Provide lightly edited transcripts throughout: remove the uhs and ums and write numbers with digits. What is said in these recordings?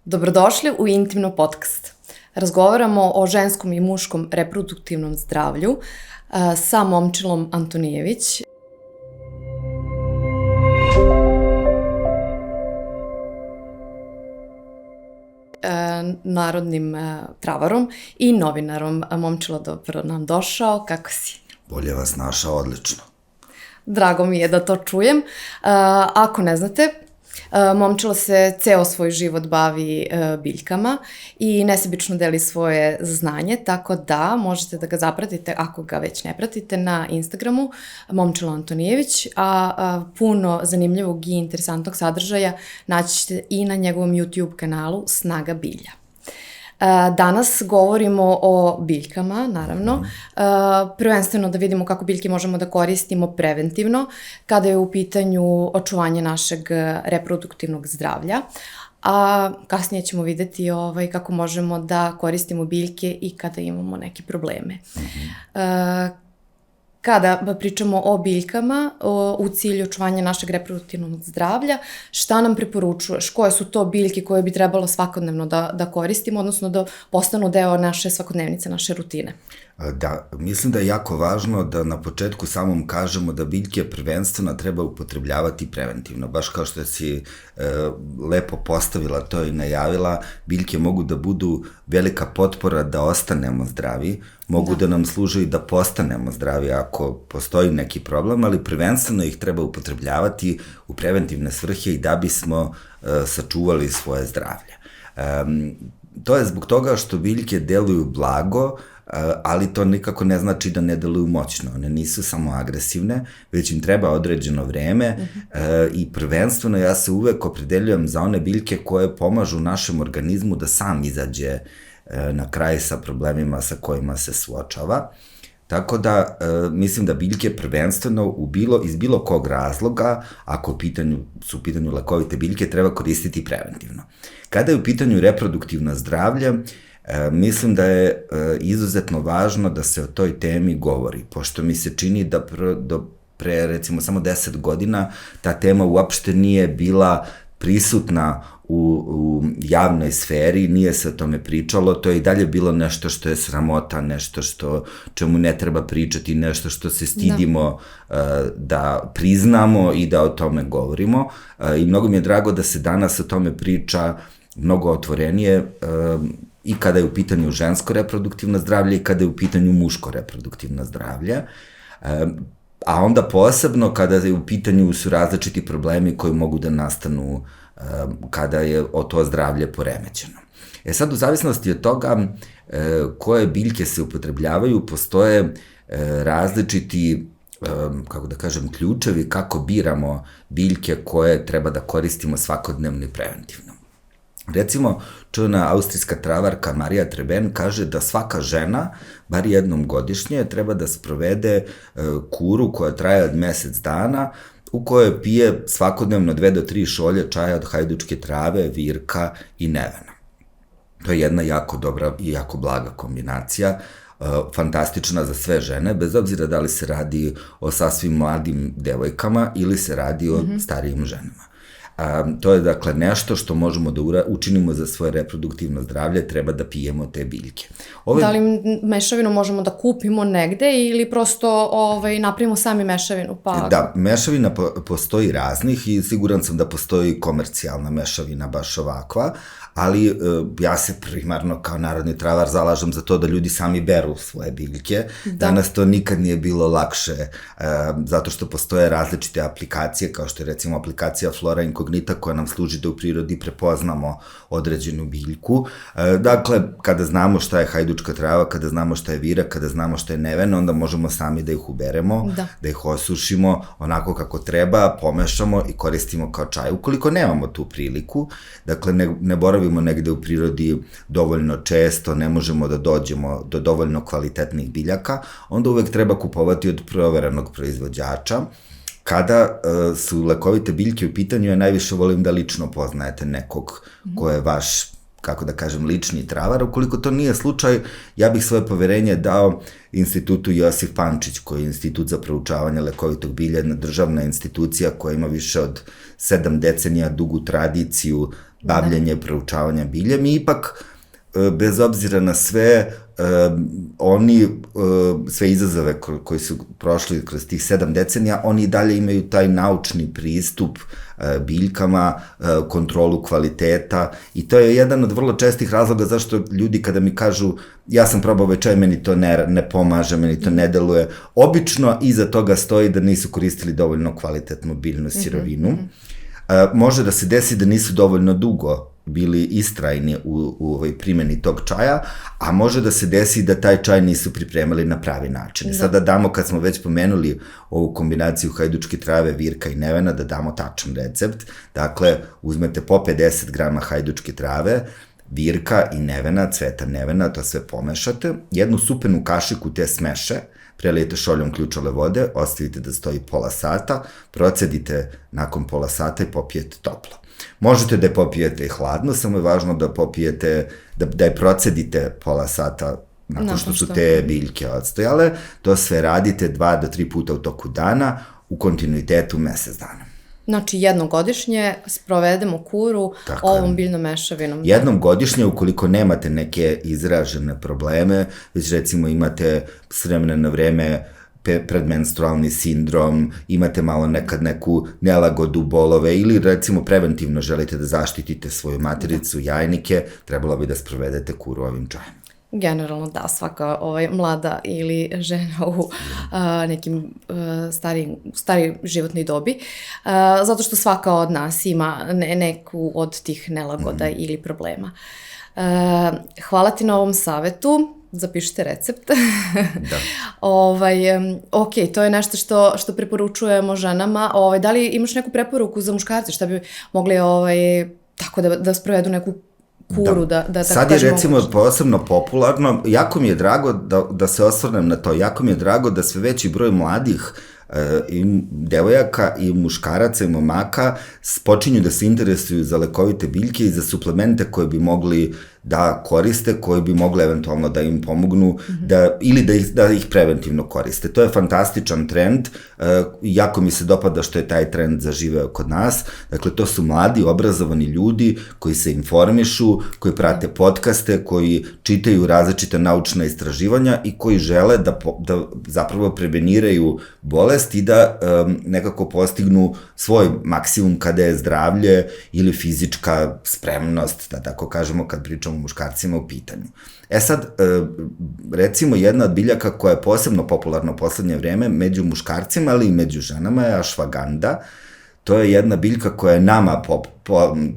Dobrodošli u Intimno podcast. Razgovaramo o ženskom i muškom reproduktivnom zdravlju sa Momčilom Antonijević. Narodnim travarom i novinarom. Momčilo, dobro nam došao. Kako si? Bolje vas našao, odlično. Drago mi je da to čujem. Ako ne znate, Momčilo se ceo svoj život bavi biljkama i nesebično deli svoje znanje, tako da možete da ga zapratite, ako ga već ne pratite, na Instagramu Momčilo Antonijević, a puno zanimljivog i interesantnog sadržaja naći ćete i na njegovom YouTube kanalu Snaga bilja. Danas govorimo o biljkama, naravno. Prvenstveno da vidimo kako biljke možemo da koristimo preventivno kada je u pitanju očuvanje našeg reproduktivnog zdravlja, a kasnije ćemo videti kako možemo da koristimo biljke i kada imamo neke probleme. Kada pričamo o biljkama u cilju očuvanja našeg reproduktivnog zdravlja, šta nam preporučuješ? Koje su to biljke koje bi trebalo svakodnevno da koristimo, odnosno da postanu deo naše svakodnevnice, naše rutine? Da, mislim da je jako važno da na početku samom kažemo da biljke prvenstveno treba upotrebljavati preventivno. Baš kao što si lepo postavila to i najavila, biljke mogu da budu velika potpora da ostanemo zdravi, mogu da nam služe i da postanemo zdravi ako postoji neki problem, ali prvenstveno ih treba upotrebljavati u preventivne svrhe i da bismo sačuvali svoje zdravlje. To je zbog toga što biljke deluju blago, ali to nikako ne znači da ne deluju moćno. One nisu samo agresivne, već im treba određeno vreme i prvenstveno ja se uvek opredeljujem za one biljke koje pomažu našem organizmu da sam izađe na kraj sa problemima sa kojima se suočava. Tako da mislim da biljke prvenstveno iz bilo kog razloga, ako su u pitanju lekovite biljke, treba koristiti preventivno. Kada je u pitanju reproduktivno zdravlje, mislim da je izuzetno važno da se o toj temi govori, pošto mi se čini da pre recimo samo 10 godina ta tema uopšte nije bila prisutna u javnoj sferi, nije se o tome pričalo, to je i dalje bilo nešto što je sramota, nešto čemu ne treba pričati, nešto što se stidimo da priznamo i da o tome govorimo. I mnogo mi je drago da se danas o tome priča mnogo otvorenije i kada je u pitanju žensko reproduktivno zdravlje i kada je u pitanju muško reproduktivno zdravlje. A onda posebno kada je u pitanju su različiti problemi koji mogu da nastanu kada je to zdravlje poremećeno. Sad, u zavisnosti od toga koje biljke se upotrebljavaju, postoje različiti, kako da kažem, ključevi kako biramo biljke koje treba da koristimo svakodnevno i preventivno. Recimo, čuvena austrijska travarka Marija Treben kaže da svaka žena, bar jednom godišnje, treba da sprovede kuru koja traje od mesec dana, u kojoj pije svakodnevno 2 do 3 šolje čaja od hajdučke trave, virka i nevena. To je jedna jako dobra i jako blaga kombinacija, fantastična za sve žene, bez obzira da li se radi o sasvim mladim devojkama ili se radi o starijim ženama. To je dakle nešto što možemo da učinimo za svoje reproduktivno zdravlje, treba da pijemo te biljke. Da li mešavinu možemo da kupimo negde ili prosto napravimo sami mešavinu? Da, mešavina postoji raznih i siguran sam da postoji komercijalna mešavina baš ovakva, ali ja se primarno kao narodni travar zalažem za to da ljudi sami beru svoje biljke. Danas to nikad nije bilo lakše, zato što postoje različite aplikacije, kao što je recimo aplikacija Flora Incognita koja nam služi da u prirodi prepoznamo određenu biljku. Dakle, kada znamo šta je hajdučka trava, kada znamo šta je vira, kada znamo šta je neven, onda možemo sami da ih uberemo, da ih osušimo onako kako treba, pomešamo i koristimo kao čaj. Ukoliko nemamo tu priliku, dakle ne boravimo negde u prirodi dovoljno često, ne možemo da dođemo do dovoljno kvalitetnih biljaka, onda uvek treba kupovati od proverenog proizvođača. Kada su lekovite biljke u pitanju, ja najviše volim da lično poznajete nekog ko je vaš, kako da kažem, lični travar. Ukoliko to nije slučaj, ja bih svoje poverenje dao Institutu Josif Pančić, koji je Institut za proučavanje lekovitog bilja, jedna državna institucija koja ima više od 7 decenija dugu tradiciju bavljenje, proučavanja bilja. Mi ipak, bez obzira na sve, oni, sve izazove koji su prošli kroz tih 7 decenija, oni i dalje imaju taj naučni pristup biljkama, kontrolu kvaliteta i to je jedan od vrlo čestih razloga zašto ljudi kada mi kažu ja sam probao ovaj čaj, meni to ne pomaže, meni to ne deluje, obično iza toga stoji da nisu koristili dovoljno kvalitetnu biljnu sirovinu. Može da se desi da nisu dovoljno dugo bili istrajni u primjeni tog čaja, a može da se desi da taj čaj nisu pripremali na pravi način. Sada damo, kad smo već pomenuli ovu kombinaciju hajdučke trave, virka i nevena, da damo tačan recept. Dakle, uzmete po 50 grama hajdučke trave, virka i nevena, cveta nevena, to sve pomešate, jednu supenu kašiku te smeše, prelijete šoljom ključale vode, ostavite da stoji pola sata, procedite nakon pola sata i popijete toplo. Možete da je popijete i hladno, samo je važno da popijete, da je procedite pola sata nakon što su te biljke odstojale. To sve radite 2 do 3 puta u toku dana, u kontinuitetu mesec dana. Znači, jednom godišnje sprovedemo kuru ovom biljnom mešavinom. Jednom godišnje, ukoliko nemate neke izražene probleme, već recimo imate s vremena na vreme predmenstrualni sindrom, imate malo nekad neku nelagodu, bolove ili recimo preventivno želite da zaštitite svoju matericu, jajnike, trebalo bi da sprovedete kuru ovim čajem. Generalno da, svaka mlada ili žena u nekim stariji životnoj dobi, zato što svaka od nas ima neku od tih nelagoda ili problema. Hvala ti na ovom savetu. Zapišite recept. Da. Ok, to je nešto što preporučujemo ženama. Da li imaš neku preporuku za muškarce? Šta bi mogli tako da sprovedu neku kuru? Sad je recimo posebno popularno. Jako mi je drago da se osvrnem na to. Jako mi je drago da sve veći broj mladih i devojaka i muškaraca i momaka počinju da se interesuju za lekovite biljke i za suplemente koje bi mogli da koriste, koji bi mogli eventualno da im pomognu ili da ih preventivno koriste. To je fantastičan trend, jako mi se dopada što je taj trend zaživeo kod nas. Dakle, to su mladi, obrazovani ljudi koji se informišu, koji prate podcaste, koji čitaju različite naučna istraživanja i koji žele da zapravo preveniraju bolest i da nekako postignu svoj maksimum kada je zdravlje ili fizička spremnost, da tako kažemo, kad pričamo o muškarcima u pitanju. Sad, recimo jedna od biljaka koja je posebno popularna u poslednje vreme među muškarcima, ali i među ženama je ašvaganda. To je jedna biljka koja je nama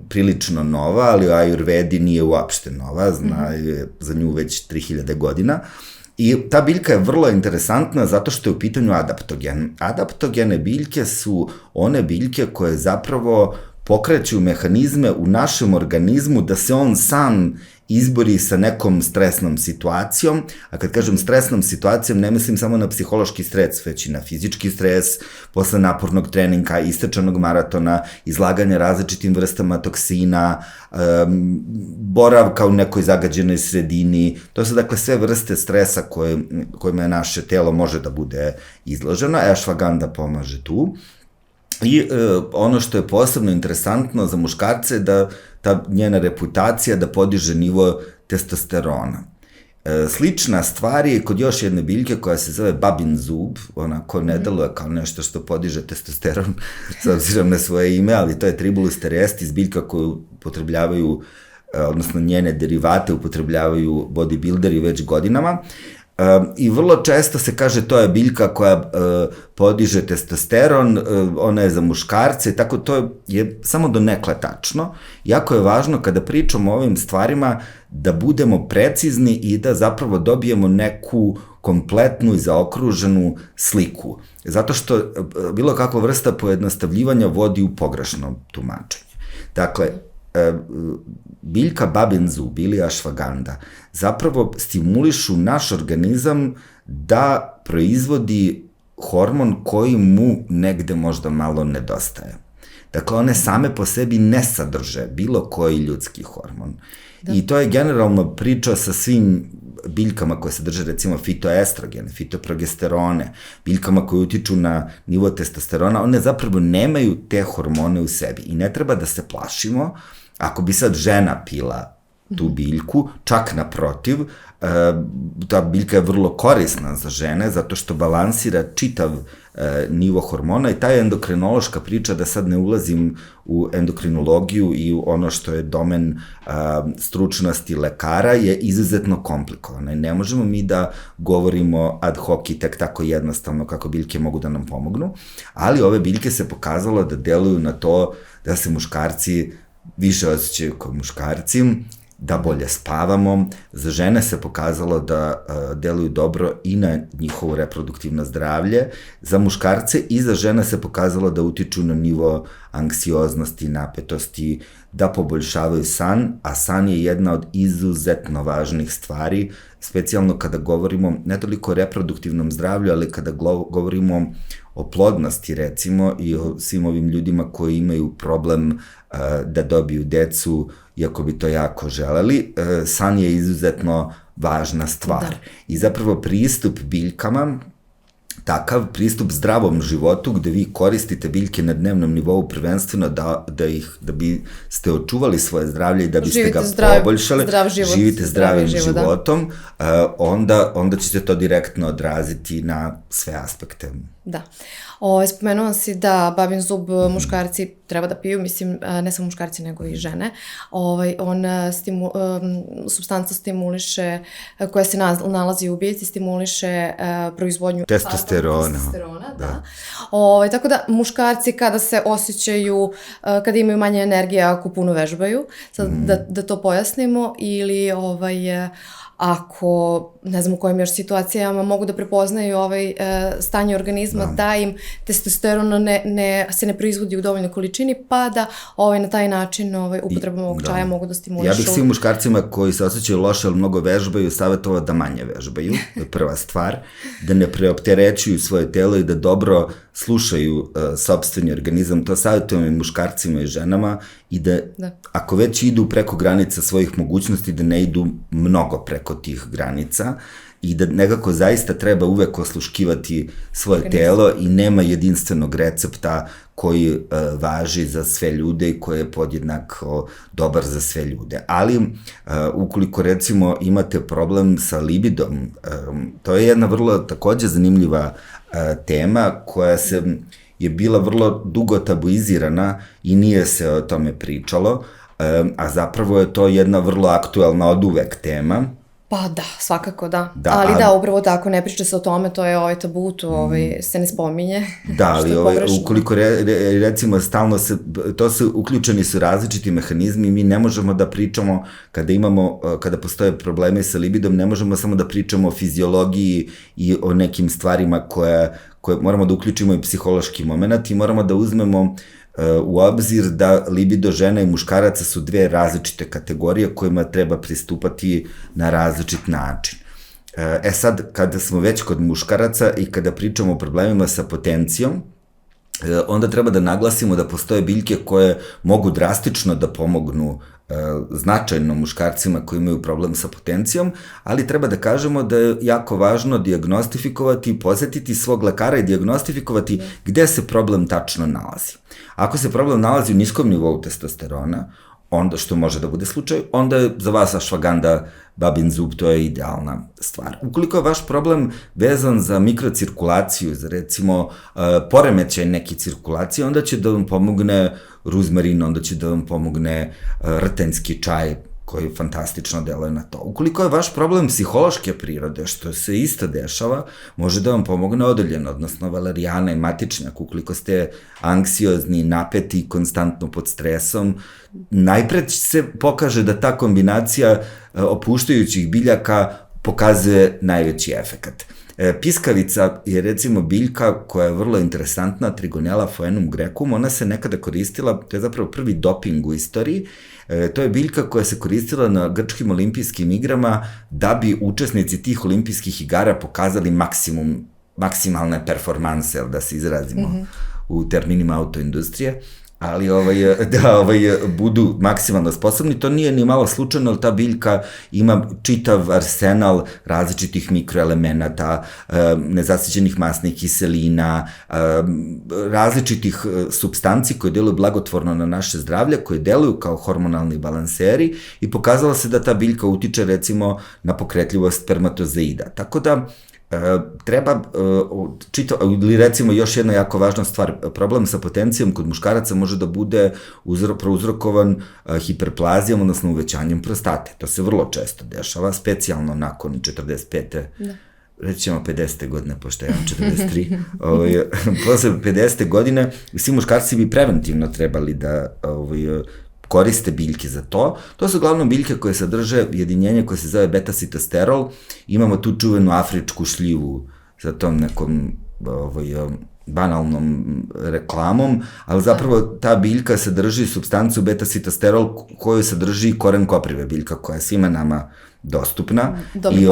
prilično nova, ali u ajurvedi nije uopšte nova, za nju već 3000 godina. I ta biljka je vrlo interesantna zato što je u pitanju adaptogen. Adaptogene biljke su one biljke koje zapravo pokreću mehanizme u našem organizmu da se on sam izbori sa nekom stresnom situacijom, a kad kažem stresnom situacijom ne mislim samo na psihološki stres, već i na fizički stres, posle napornog treninga, istečanog maratona, izlaganja različitim vrstama toksina, boravka u nekoj zagađenoj sredini, to su dakle sve vrste stresa kojima naše telo može da bude izloženo, ašvaganda pomaže tu. I ono što je posebno interesantno za muškarce je da ta njena reputacija da podiže nivo testosterona. Slična stvar je kod još jedne biljke koja se zove babin zub, onako ne deluje kao nešto što podiže testosteron s obzirom na svoje ime, ali to je Tribulus terrestris, biljka koju upotrebljavaju, odnosno njene derivate upotrebljavaju bodybuilderi već godinama. I vrlo često se kaže to je biljka koja podiže testosteron, ona je za muškarce, tako to je samo donekle tačno. Jako je važno kada pričamo o ovim stvarima da budemo precizni i da zapravo dobijemo neku kompletnu i zaokruženu sliku. Zato što bilo kakva vrsta pojednostavljivanja vodi u pogrešno tumačenje. Dakle, biljka babin zub ili ašvaganda zapravo stimulišu naš organizam da proizvodi hormon koji mu negde možda malo nedostaje. Dakle, one same po sebi ne sadrže bilo koji ljudski hormon. I to je generalno priča sa svim biljkama koje sadrže recimo fitoestrogene, fitoprogesterone, biljkama koje utiču na nivo testosterona, one zapravo nemaju te hormone u sebi i ne treba da se plašimo Ako bi sad žena pila tu biljku, čak naprotiv, ta biljka je vrlo korisna za žene, zato što balansira čitav nivo hormona i ta endokrinološka priča, da sad ne ulazim u endokrinologiju i u ono što je domen stručnosti lekara, je izuzetno komplikovana i ne možemo mi da govorimo ad hoc i tek tako jednostavno kako biljke mogu da nam pomognu, ali ove biljke se pokazalo da deluju na to da se muškarci više osjećaju kao muškarci, da bolje spavamo. Za žene se pokazalo da deluju dobro i na njihovo reproduktivno zdravlje. Za muškarce i za žene se pokazalo da utiču na nivo anksioznosti, napetosti, da poboljšavaju san, a san je jedna od izuzetno važnih stvari, specijalno kada govorimo ne toliko o reproduktivnom zdravlju, ali kada govorimo o plodnosti, recimo, i o svim ovim ljudima koji imaju problem da dobiju decu, iako bi to jako želeli, san je izuzetno važna stvar. Da. I zapravo pristup biljkama, takav pristup zdravom životu, gde vi koristite biljke na dnevnom nivou prvenstveno da biste očuvali svoje zdravlje i da biste ga poboljšali, živite zdravim životom, onda će se to direktno odraziti na sve aspekte. Da. Spomenuo si da babin zub muškarci treba da piju, mislim, ne samo muškarci nego i žene. Supstanca stimuliše, koja se nalazi u biljci, stimuliše proizvodnju testosterona. Da. Tako da muškarci kada se osjećaju, kada imaju manje energije ako puno vežbaju, sad da to pojasnimo, ili ako, ne znam u kojim još situacijama, mogu da prepoznaju stanje organizma, da im testosteron se ne proizvodi u dovoljnoj količini, pa da na taj način upotrebom ovog čaja mogu da stimulišu. Ja bih svim muškarcima koji se osjećaju loše, ali mnogo vežbaju, savjetovao da manje vežbaju, prva stvar, da ne preopterećuju svoje telo i da dobro slušaju sopstveni organizam. To savjetujem i muškarcima i ženama, i da ako već idu preko granica svojih mogućnosti, da ne idu mnogo preko tih granica i da nekako zaista treba uvek osluškivati svoje telo i nema jedinstvenog recepta koji važi za sve ljude i koji je podjednako dobar za sve ljude. Ali ukoliko recimo imate problem sa libidom, to je jedna vrlo takođe zanimljiva tema koja je bila vrlo dugo tabuizirana i nije se o tome pričalo, a zapravo je to jedna vrlo aktuelna od uvek tema. Pa da, svakako da. Ali da, upravo tako, ne priča se o tome, to je tabu, to se ne spominje. Da, ali ukoliko recimo stalno uključeni su različiti mehanizmi, mi ne možemo da pričamo, kada postoje probleme sa libidom, ne možemo samo da pričamo o fiziologiji i o nekim stvarima koje moramo da uključimo i psihološki moment i moramo da uzmemo u obzir da libido žena i muškaraca su dve različite kategorije kojima treba pristupati na različit način. Sad, kada smo već kod muškaraca i kada pričamo o problemima sa potencijom, onda treba da naglasimo da postoje biljke koje mogu drastično da pomognu značajno muškarcima koji imaju problem sa potencijom, ali treba da kažemo da je jako važno dijagnostifikovati, posetiti svog lekara i dijagnostifikovati gde se problem tačno nalazi. Ako se problem nalazi u niskom nivou testosterona, onda, što može da bude slučaj, onda je za vas ashwagandha, babin zub, to je idealna stvar. Ukoliko je vaš problem vezan za mikrocirkulaciju, za recimo poremećaj neke cirkulacije, onda će da vam pomogne ruzmarin, onda će da vam pomogne rtenjski čaj, koji fantastično deluje na to. Ukoliko je vaš problem psihološke prirode, što se isto dešava, može da vam pomogne odoljen, odnosno valerijana i matičnjak. Ukoliko ste anksiozni, napeti, konstantno pod stresom, najpred se pokaže da ta kombinacija opuštajućih biljaka pokazuje najveći efekat. Piskavica je recimo biljka koja je vrlo interesantna, Trigonella phoenum graecum, ona se nekada koristila, to je zapravo prvi doping u istoriji, to je biljka koja se koristila na grčkim olimpijskim igrama da bi učesnici tih olimpijskih igara pokazali maksimalne performanse, da se izrazimo u terminima autoindustrije. ali da budu maksimalno sposobni. To nije ni malo slučajno, ali ta biljka ima čitav arsenal različitih mikroelemenata, nezasićenih masnih kiselina, različitih supstanci koje deluju blagotvorno na naše zdravlje, koje deluju kao hormonalni balanseri i pokazalo se da ta biljka utiče recimo na pokretljivost spermatozoida. Tako da treba, ili recimo još jedna jako važna stvar, problem sa potencijom kod muškaraca može da bude prouzrokovan hiperplazijom, odnosno uvećanjem prostate. To se vrlo često dešava, specijalno nakon 45. Da. Reći ćemo 50. godine, pošto ja imam 43. Posle 50. godine svi muškarci bi preventivno trebali da koriste biljke za to. To su uglavnom biljke koje sadrže jedinjenje koje se zove beta-sitosterol. Imamo tu čuvenu afričku šljivu sa tom nekom banalnom reklamom, ali zapravo ta biljka sadrži supstancu beta-sitosterol koju sadrži koren koprive, biljka koja je svima nama dostupna i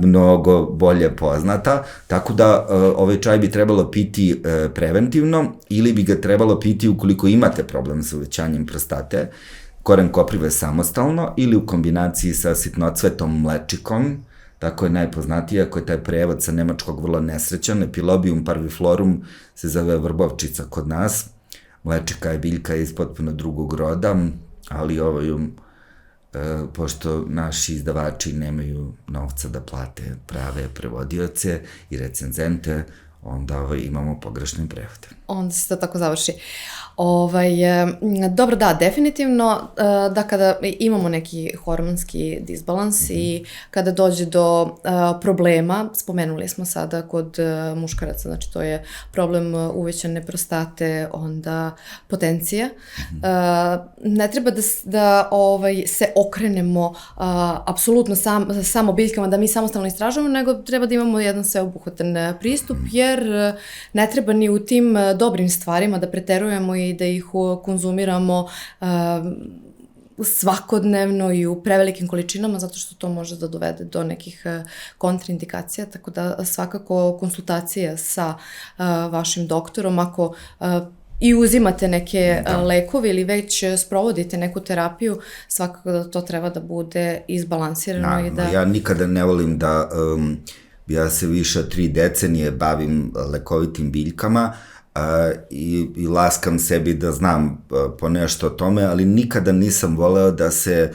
mnogo bolje poznata, tako da ovaj čaj bi trebalo piti preventivno ili bi ga trebalo piti ukoliko imate problem sa uvećanjem prostate, koren koprive samostalno ili u kombinaciji sa sitnocvetom mlečikom, tako je najpoznatija, ako je taj prevod sa nemačkog vrlo nesrećan, Epilobium parviflorum se zove vrbovčica kod nas, mlečika je biljka iz potpuno drugog roda, ali pošto naši izdavači nemaju novca da plate prave prevodioce i recenzente, onda imamo pogrešne prevode. Onda se to tako završi. Dobro, da, definitivno da kada imamo neki hormonski disbalans i kada dođe do problema, spomenuli smo sada kod muškaraca, znači to je problem uvećane prostate, onda potencija. Ne treba da se okrenemo apsolutno samo biljkama, da mi samostalno istražujemo, nego treba da imamo jedan sveobuhvatan pristup, jer ne treba ni u tim dobrim stvarima da preterujemo i da ih konzumiramo svakodnevno i u prevelikim količinama, zato što to može da dovede do nekih kontraindikacija, tako da svakako konsultacija sa vašim doktorom, ako i uzimate neke lekove ili već sprovodite neku terapiju, svakako da to treba da bude izbalansirano. Naravno, ja nikada ne volim da, ja se više od 3 decenije bavim lekovitim biljkama, i laskam sebi da znam ponešto o tome, ali nikada nisam voleo da se,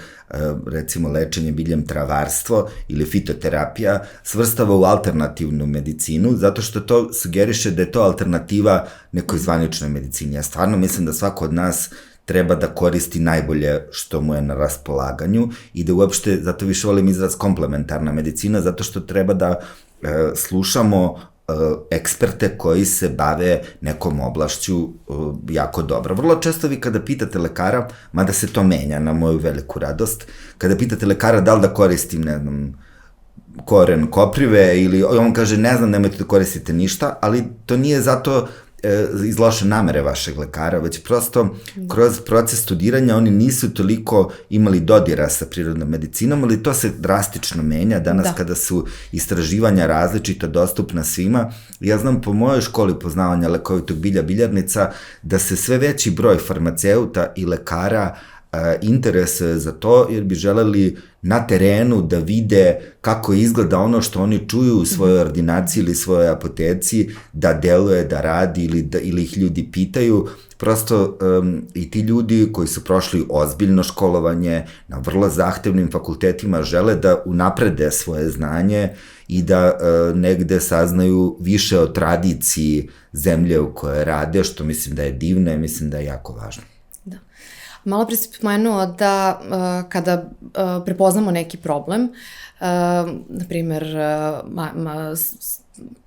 recimo, lečenje biljem travarstvo ili fitoterapija svrstava u alternativnu medicinu, zato što to sugeriše da je to alternativa nekoj zvaničnoj medicini. Ja stvarno mislim da svako od nas treba da koristi najbolje što mu je na raspolaganju i da uopšte, zato više volim izraz komplementarna medicina, zato što treba da slušamo eksperte koji se bave nekom oblašću jako dobro. Vrlo često vi kada pitate lekara, mada se to menja na moju veliku radost, kada pitate lekara da li da koristim, ne znam, koren koprive ili on kaže ne znam, nemojte da koristite ništa, ali to nije zato iz loše namere vašeg lekara, već prosto kroz proces studiranja oni nisu toliko imali dodira sa prirodnom medicinom, ali to se drastično menja danas kada su istraživanja različita, dostupna svima. Ja znam po mojoj školi poznavanja lekovitog bilja biljarnica da se sve veći broj farmaceuta i lekara interesuje za to, jer bi želeli na terenu da vide kako izgleda ono što oni čuju u svojoj ordinaciji ili svojoj apoteci, da deluje, da radi ili ih ljudi pitaju. Prosto i ti ljudi koji su prošli ozbiljno školovanje na vrlo zahtevnim fakultetima žele da unaprede svoje znanje i da negde saznaju više o tradiciji zemlje u kojoj rade, što mislim da je divno i mislim da je jako važno. Malo pre si spomenuo da kada prepoznamo neki problem, na primjer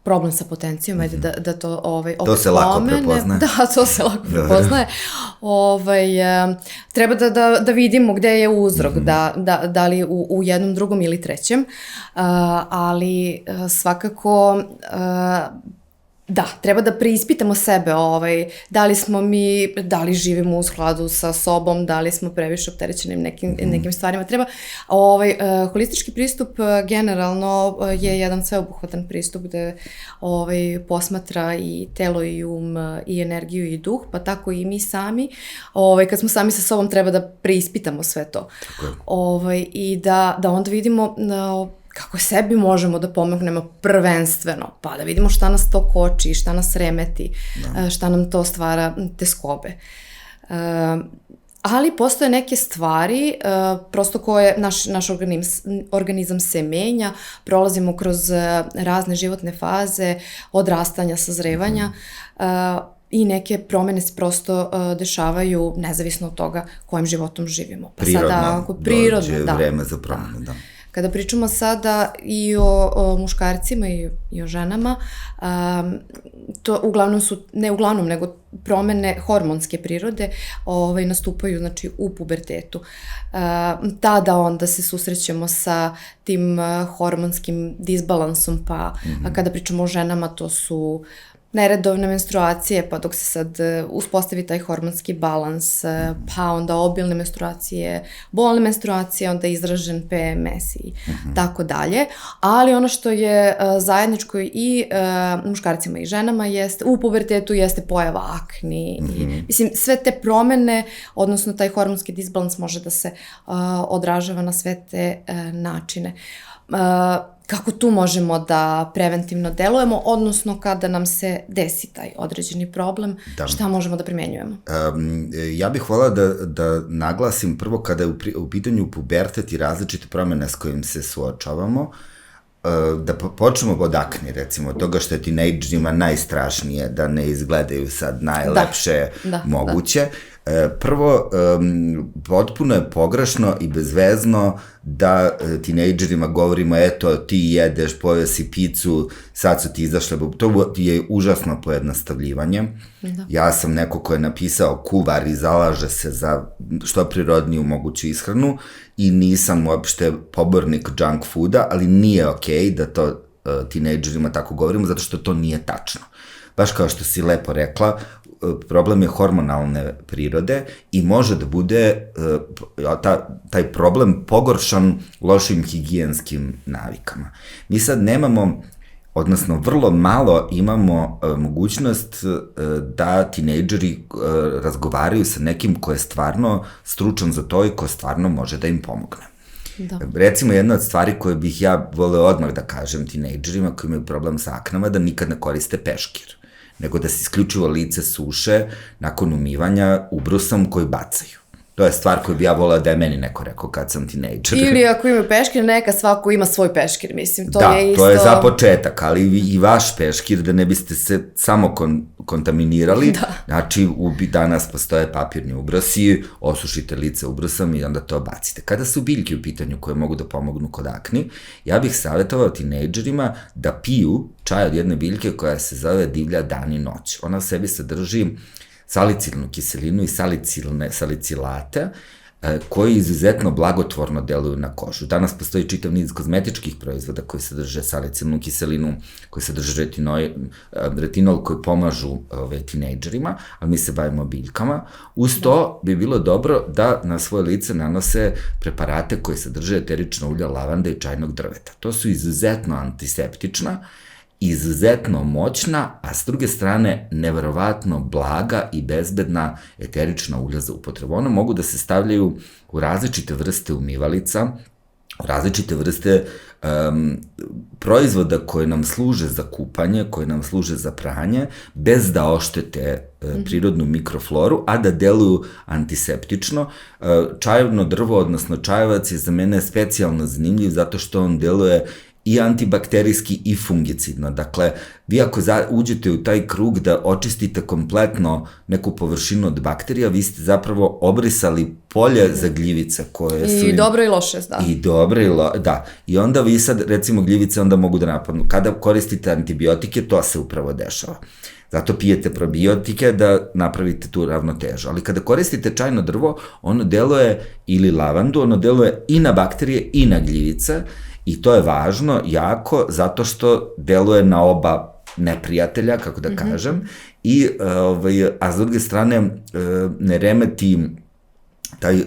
problem sa potencijom, da to opet to se lako prepoznaje. Da, to se lako prepoznaje. Treba da vidimo gde je uzrok, da li u jednom, drugom ili trećem, ali svakako Da, treba da preispitamo sebe, da li živimo u skladu sa sobom, da li smo previše opterećeni nekim stvarima. Treba, holistički pristup generalno je jedan sveobuhvatan pristup gde posmatra i telo i i energiju i duh, pa tako i mi sami. Kad smo sami sa sobom treba da preispitamo sve to. I da onda vidimo kako sebi možemo da pomognemo prvenstveno, pa da vidimo šta nas to koči, šta nas remeti, šta nam to stvara teskobe. Ali postoje neke stvari, prosto koje naš organizam se menja, prolazimo kroz razne životne faze, odrastanja, sazrevanja, i neke promene se prosto dešavaju nezavisno od toga kojim životom živimo. Prirodno dođe vreme za promenu, da. Kada pričamo sada i o muškarcima i o ženama, to uglavnom su, ne uglavnom, nego promene hormonske prirode nastupaju, znači, u pubertetu. Tada onda se susrećemo sa tim hormonskim disbalansom, pa kada pričamo o ženama, to su neredovne menstruacije, pa dok se sad uspostavi taj hormonski balans, pa onda obilne menstruacije, bolne menstruacije, onda izražen PMS i tako dalje. Ali ono što je zajedničko i muškarcima i ženama u pubertetu jeste pojava akni. Mislim, sve te promene, odnosno taj hormonski disbalans može da se odražava na sve te načine. Kako tu možemo da preventivno delujemo, odnosno kada nam se desi taj određeni problem, šta možemo da primenjujemo? Ja bih volao da naglasim prvo kada je u pitanju pubertet i različite promene s kojim se suočavamo, da počnemo od akne, recimo, od toga što je tinejdžerima najstrašnije da ne izgledaju sad najlepše moguće. Prvo, potpuno je pogrešno i bezvezno da tinejdžerima govorimo, eto, ti jedeš, pojeo si picu, sad su ti izašle, to je užasno pojednostavljivanje. Ja sam neko ko je napisao kuvar i zalaže se za što prirodniju moguću ishranu i nisam uopšte pobornik junk fooda, ali nije okej da to tinejdžerima tako govorimo, zato što to nije tačno. Baš kao što si lepo rekla, problem je hormonalne prirode i može da bude taj problem pogoršan lošim higijenskim navikama. Mi sad nemamo, odnosno vrlo malo imamo mogućnost da tinejdžeri razgovaraju sa nekim ko je stvarno stručan za to i ko stvarno može da im pomogne. Recimo, jedna od stvari koje bih ja voleo odmah da kažem tinejdžerima koji imaju problem sa aknama, da nikad ne koriste peškir, nego da se isključivo lice suše nakon umivanja ubrusom koji bacaju. To je stvar koju bi ja volao da je meni neko rekao kad sam tinejdžer. Ili ako imaju peškir, neka svako ima svoj peškir, mislim, to je isto... Da, to je za početak, ali i vaš peškir, da ne biste se samo kontaminirali. Znači, danas postoje papirni ubrosi, osušite lice ubrosom i onda to bacite. Kada su biljke u pitanju koje mogu da pomognu kod akni, ja bih savjetovao tinejdžerima da piju čaj od jedne biljke koja se zove divlja dan i noć. Ona u sebi sadrži salicilnu kiselinu i salicilate koji izuzetno blagotvorno deluju na kožu. Danas postoji čitav niz kozmetičkih proizvoda koji sadrže salicilnu kiselinu, koji sadrže retinol koji pomažu tinejdžerima, ali mi se bavimo biljkama. Uz to bi bilo dobro da na svoje lice nanose preparate koji sadrže eterično ulje lavande i čajnog drveta. To su izuzetno antiseptična, izuzetno moćna, a s druge strane neverovatno blaga i bezbedna eterična ulja za upotrebu. Ona mogu da se stavljaju u različite vrste umivalica, u različite vrste proizvoda koje nam služe za kupanje, koje nam služe za pranje, bez da oštete prirodnu mikrofloru, a da deluju antiseptično. Čajno drvo, odnosno čajevac, je za mene specijalno zanimljiv zato što on deluje i antibakterijski i fungicidno. Dakle, vi ako uđete u taj krug da očistite kompletno neku površinu od bakterija, vi ste zapravo obrisali polje za gljivice koje su... I dobro i loše, da. I dobro i loše, da. I onda vi sad, recimo, gljivice onda mogu da napadnu. Kada koristite antibiotike, to se upravo dešava. Zato pijete probiotike da napravite tu ravnotežu. Ali kada koristite čajno drvo, ono deluje, ili lavandu, ono deluje i na bakterije i na gljivice. I to je važno jako zato što deluje na oba neprijatelja, kako da kažem, i, a s druge strane ne remeti taj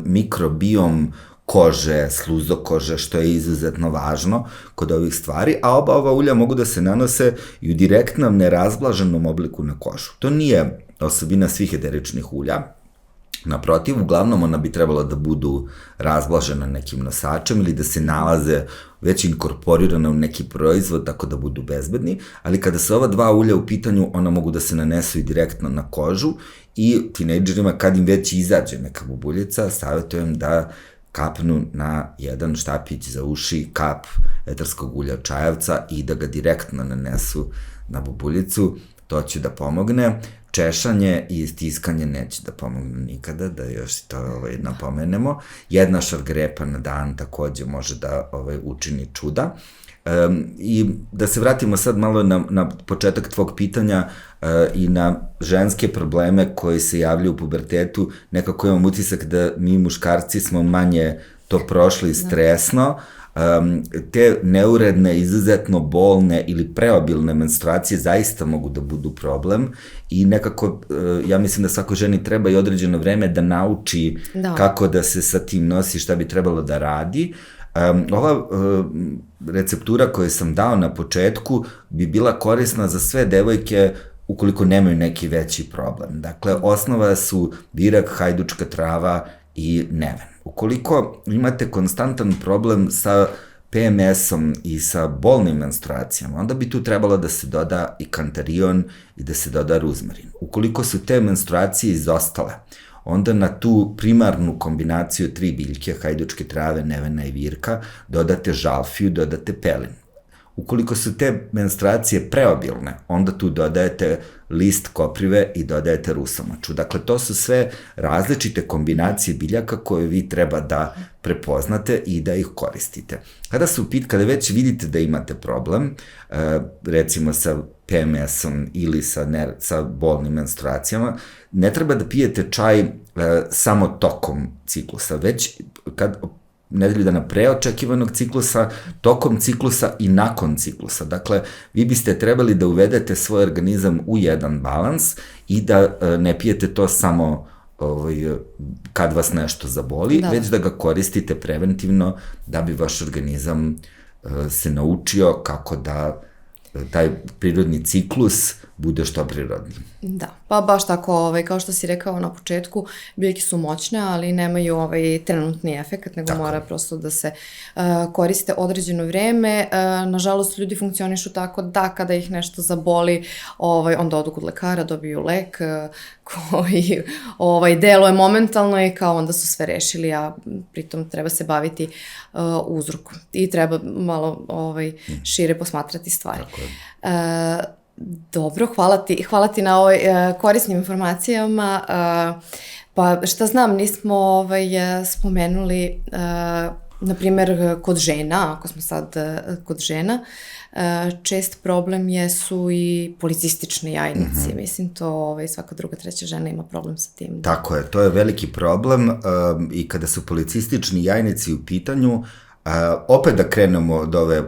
mikrobiom kože, sluzokože, što je izuzetno važno kod ovih stvari, a oba ova ulja mogu da se nanose i u direktnom nerazblaženom obliku na kožu. To nije osobina svih eteričnih ulja. Naprotiv, uglavnom ona bi trebala da budu razblažena nekim nosačem ili da se nalaze već inkorporirana u neki proizvod, tako da budu bezbedni, ali kada su ova dva ulja u pitanju, ona mogu da se nanesu i direktno na kožu i tinejdžerima, kad im već izađe neka bubuljica, savjetujem da kapnu na jedan štapić za uši, kap etarskog ulja čajevca i da ga direktno nanesu na bubuljicu, to će da pomogne. Češanje i stiskanje neće da pomogne nikada, da još to napomenemo. Jedna šargarepa na dan takođe može da učini čuda. I da se vratimo sad malo na početak tvog pitanja i na ženske probleme koji se javljaju u pubertetu. Nekako imam utisak da mi muškarci smo manje to prošli stresno. Te neuredne, izuzetno bolne ili preobilne menstruacije zaista mogu da budu problem i nekako, ja mislim da svakoj ženi treba i određeno vreme da nauči kako da se sa tim nosi, šta bi trebalo da radi. Ova receptura koju sam dao na početku bi bila korisna za sve devojke ukoliko nemaju neki veći problem. Dakle, osnova su virak, hajdučka trava i neven. Ukoliko imate konstantan problem sa PMS-om i sa bolnim menstruacijama, onda bi tu trebalo da se doda i kantarion i da se doda ruzmarin. Ukoliko su te menstruacije izostale, onda na tu primarnu kombinaciju 3 biljke, hajdučke trave, nevena i virka, dodate žalfiju, dodate pelin. Ukoliko su te menstruacije preobilne, onda tu dodajete list koprive i dodajete rusomaču. Dakle, to su sve različite kombinacije biljaka koje vi treba da prepoznate i da ih koristite. Kada već vidite da imate problem, recimo sa PMS-om ili sa bolnim menstruacijama, ne treba da pijete čaj samo tokom ciklusa, već nedelju dana pre očekivanog ciklusa, tokom ciklusa i nakon ciklusa. Dakle, vi biste trebali da uvedete svoj organizam u jedan balans i da ne pijete to samo kad vas nešto zaboli, već da ga koristite preventivno da bi vaš organizam se naučio kako da taj prirodni ciklus bude što prirodniji. Da, pa baš tako, kao što si rekao na početku, biljke su moćne, ali nemaju trenutni efekt, nego mora prosto da se koriste određeno vreme. Nažalost, ljudi funkcionišu tako da kada ih nešto zaboli, onda odu kod lekara, dobiju lek koji deluje momentalno i kao onda su sve rešili, a pritom treba se baviti uzrokom i treba malo šire posmatrati stvari. Tako je. Dobro, hvala ti na ovoj korisnim informacijama. Pa šta znam, nismo spomenuli, na primjer, kod žena, ako smo sad kod žena, čest problem jesu i policistične jajnice. Mislim, to svaka druga, treća žena ima problem sa tim. Tako je, to je veliki problem i kada su policistični jajnici u pitanju, opet da krenemo od ove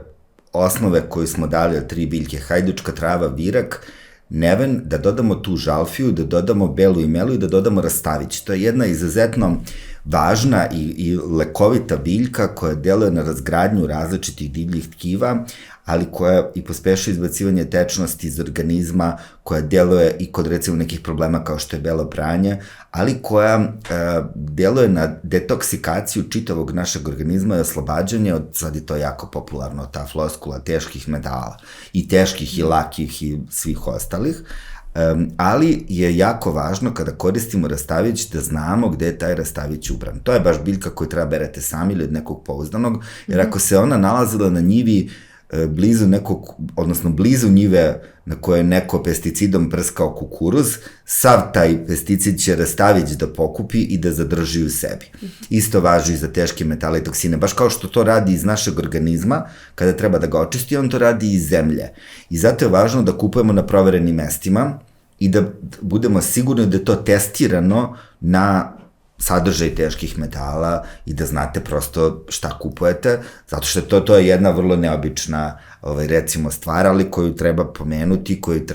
osnove koju smo dali od 3 biljke, hajdučka trava, virak, neven, da dodamo tu žalfiju, da dodamo belu imelu i da dodamo rastavić. To je jedna izuzetno važna i lekovita biljka koja deluje na razgradnju različitih divljih tkiva, ali koja i pospešuje izbacivanje tečnosti iz organizma, koja deluje i kod recimo nekih problema kao što je belo pranje, ali koja deluje na detoksikaciju čitavog našeg organizma i oslobađanje od, sad je to jako popularno, ta floskula, teških metala, i teških i lakih i svih ostalih, ali je jako važno kada koristimo rastavić da znamo gde je taj rastavić ubran. To je baš biljka koju treba berete sami ili od nekog pouzdanog, jer ako se ona nalazila na njivi blizu njive na koje je neko pesticidom prskao kukuruz, sav taj pesticid će rastavić da pokupi i da zadrži u sebi. Isto važi i za teške metale i toksine. Baš kao što to radi iz našeg organizma, kada treba da ga očisti, on to radi iz zemlje. I zato je važno da kupujemo na proverenim mestima i da budemo sigurni da je to testirano na sadržaj teških metala i da znate prosto šta kupujete, zato što to je jedna vrlo neobična recimo stvar, ali koju treba pomenuti, koju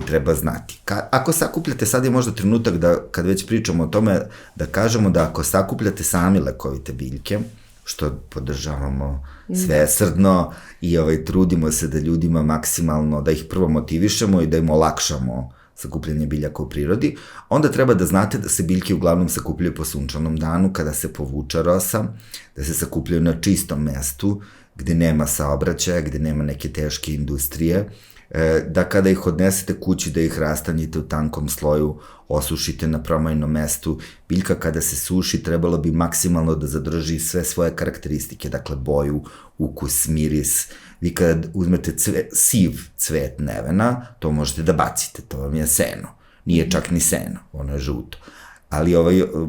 treba znati. Ako sakupljate, sad je možda trenutak da, kad već pričamo o tome, da kažemo da ako sakupljate sami lekovite biljke, što podržavamo svesrdno i trudimo se da ljudima maksimalno, da ih prvo motivišemo i da im olakšamo sakupljanje biljaka u prirodi, onda treba da znate da se biljke uglavnom sakupljaju po sunčanom danu, kada se povuča rosa, da se sakupljaju na čistom mestu, gde nema saobraćaja, gde nema neke teške industrije, da kada ih odnesete kući, da ih rastanjite u tankom sloju, osušite na promajnom mestu. Biljka kada se suši trebalo bi maksimalno da zadrži sve svoje karakteristike, dakle boju, ukus, miris. Vi kada uzmete siv cvet nevena, to možete da bacite, to vam je seno. Nije čak ni seno, ono je žuto. Ali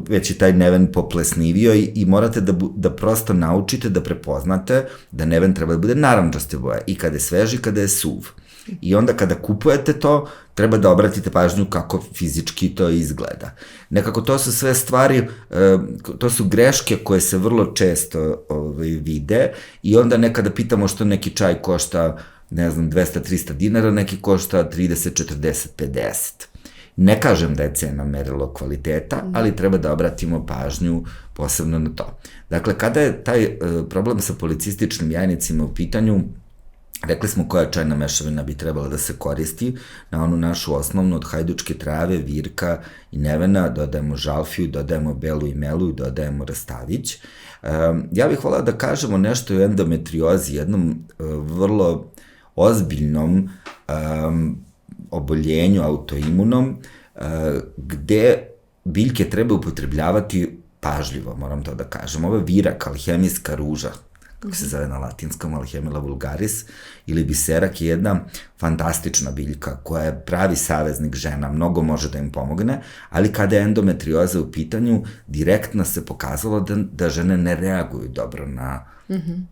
već je taj neven poplesnivio i morate da prosto naučite da prepoznate da neven treba da bude narandžaste boje i kada je svež i kada je suv. I onda kada kupujete to, treba da obratite pažnju kako fizički to izgleda. Nekako to su sve stvari, to su greške koje se vrlo često vide i onda nekada pitamo što neki čaj košta, ne znam, 200-300 dinara, neki košta 30, 40, 50. Ne kažem da je cena merilo kvaliteta, ali treba da obratimo pažnju posebno na to. Dakle, kada je taj problem sa policističnim jajnicima u pitanju, rekli smo koja čajna mešavina bi trebala da se koristi. Na onu našu osnovnu od hajdučke trave, virka i nevena dodajemo žalfiju, dodajemo belu imelu i dodajemo rastavić. Ja bih volao da kažemo nešto o endometriozi, jednom vrlo ozbiljnom oboljenju autoimunom, gde biljke treba upotrebljavati pažljivo, moram to da kažem. Ovo je virak, alhemijska ruža, kako se zove na latinskom, Alhemilla vulgaris, ili biserak je jedna fantastična biljka koja je pravi saveznik žena, mnogo može da im pomogne, ali kada je endometrioza u pitanju, direktno se pokazalo da žene ne reaguju dobro na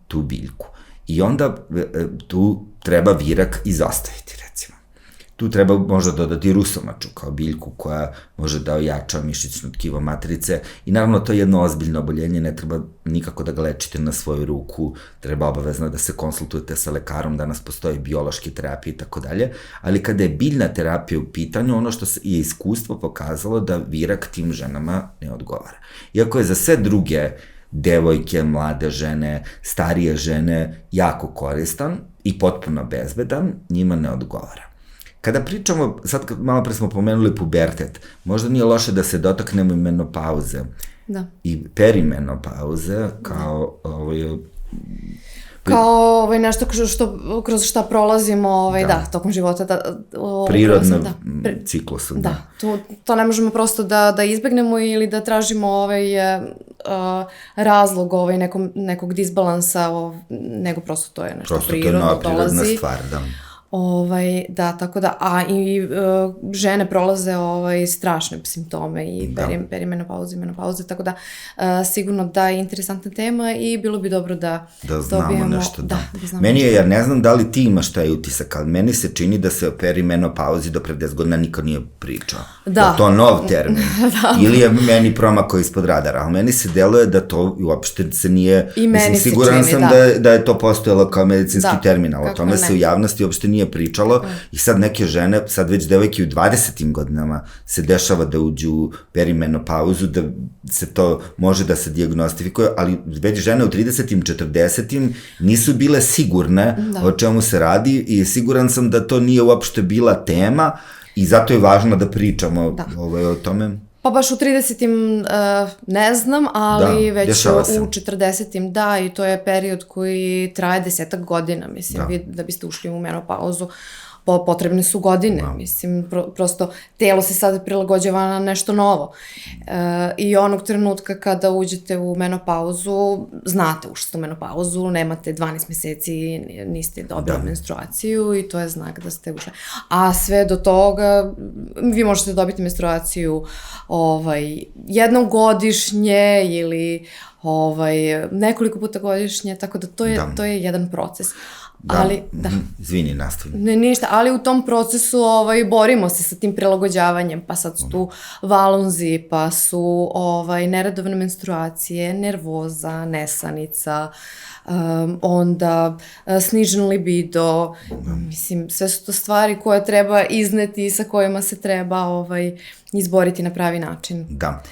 tu biljku. I onda tu treba virak izostaviti, recimo. Tu treba možda dodati rusomaču kao biljku koja može da ojača mišićno tkivo materice i naravno to je jedno ozbiljno oboljenje, ne treba nikako da ga lečite na svoju ruku, treba obavezno da se konsultujete sa lekarom, danas postoji biološke terapije i tako dalje, ali kada je biljna terapija u pitanju, ono što je iskustvo pokazalo da virak tim ženama ne odgovara. Iako je za sve druge devojke, mlade žene, starije žene jako koristan i potpuno bezbedan, njima ne odgovara. Kada pričamo, sad malo pre smo pomenuli pubertet, možda nije loše da se dotaknemo i menopauze. Da. I perimenopauze kao kao nešto kroz šta prolazimo tokom života. Prirodno ciklusu. Da, to ne možemo prosto da izbegnemo ili da tražimo razlog nekog disbalansa, nego prosto to je nešto prirodno dolazi. Prosto to je prirodna stvar, da. Da, tako da, a i žene prolaze strašne simptome i perimenopauze i menopauze, tako da sigurno da je interesantna tema i bilo bi dobro da znamo nešto, da. Meni je, ja ne znam da li ti imaš taj utisak, ali meni se čini da se o perimenopauzi do pre 10 godina niko nije pričao. Da. Je to nov termin? Ili je meni promakao ispod radara, ali meni se deluje da to uopšte se nije, mislim, siguran sam da je to postojalo kao medicinski termin, ali o tome se u javnosti uopšte nije pričalo i sad neke žene, sad već devojke u 20. godinama se dešava da uđu u perimenopauzu, da se to može da se dijagnostifikuje, ali već žene u 30. 40. nisu bile sigurne o čemu se radi i siguran sam da to nije uopšte bila tema i zato je važno da pričamo o tome. Pa baš u 30-im ne znam, ali već u 40-im da, i to je period koji traje 10 godina, mislim, vi da biste ušli u menopauzu, potrebne su godine, mislim, prosto telo se sad prilagođava na nešto novo. I onog trenutka kada uđete u menopauzu, znate, ušli ste u menopauzu, nemate 12 meseci, niste dobili menstruaciju i to je znak da ste ušli. A sve do toga, vi možete dobiti menstruaciju jednom godišnje ili nekoliko puta godišnje, tako da to je jedan proces. Ali, Izvini, nastavim. Ne, ništa, ali u tom procesu borimo se sa tim prilagođavanjem, pa sad su tu valunzi, pa su neredovne menstruacije, nervoza, nesanica, onda snižen libido, mislim, sve su to stvari koje treba izneti i sa kojima se treba izboriti na pravi način. Da,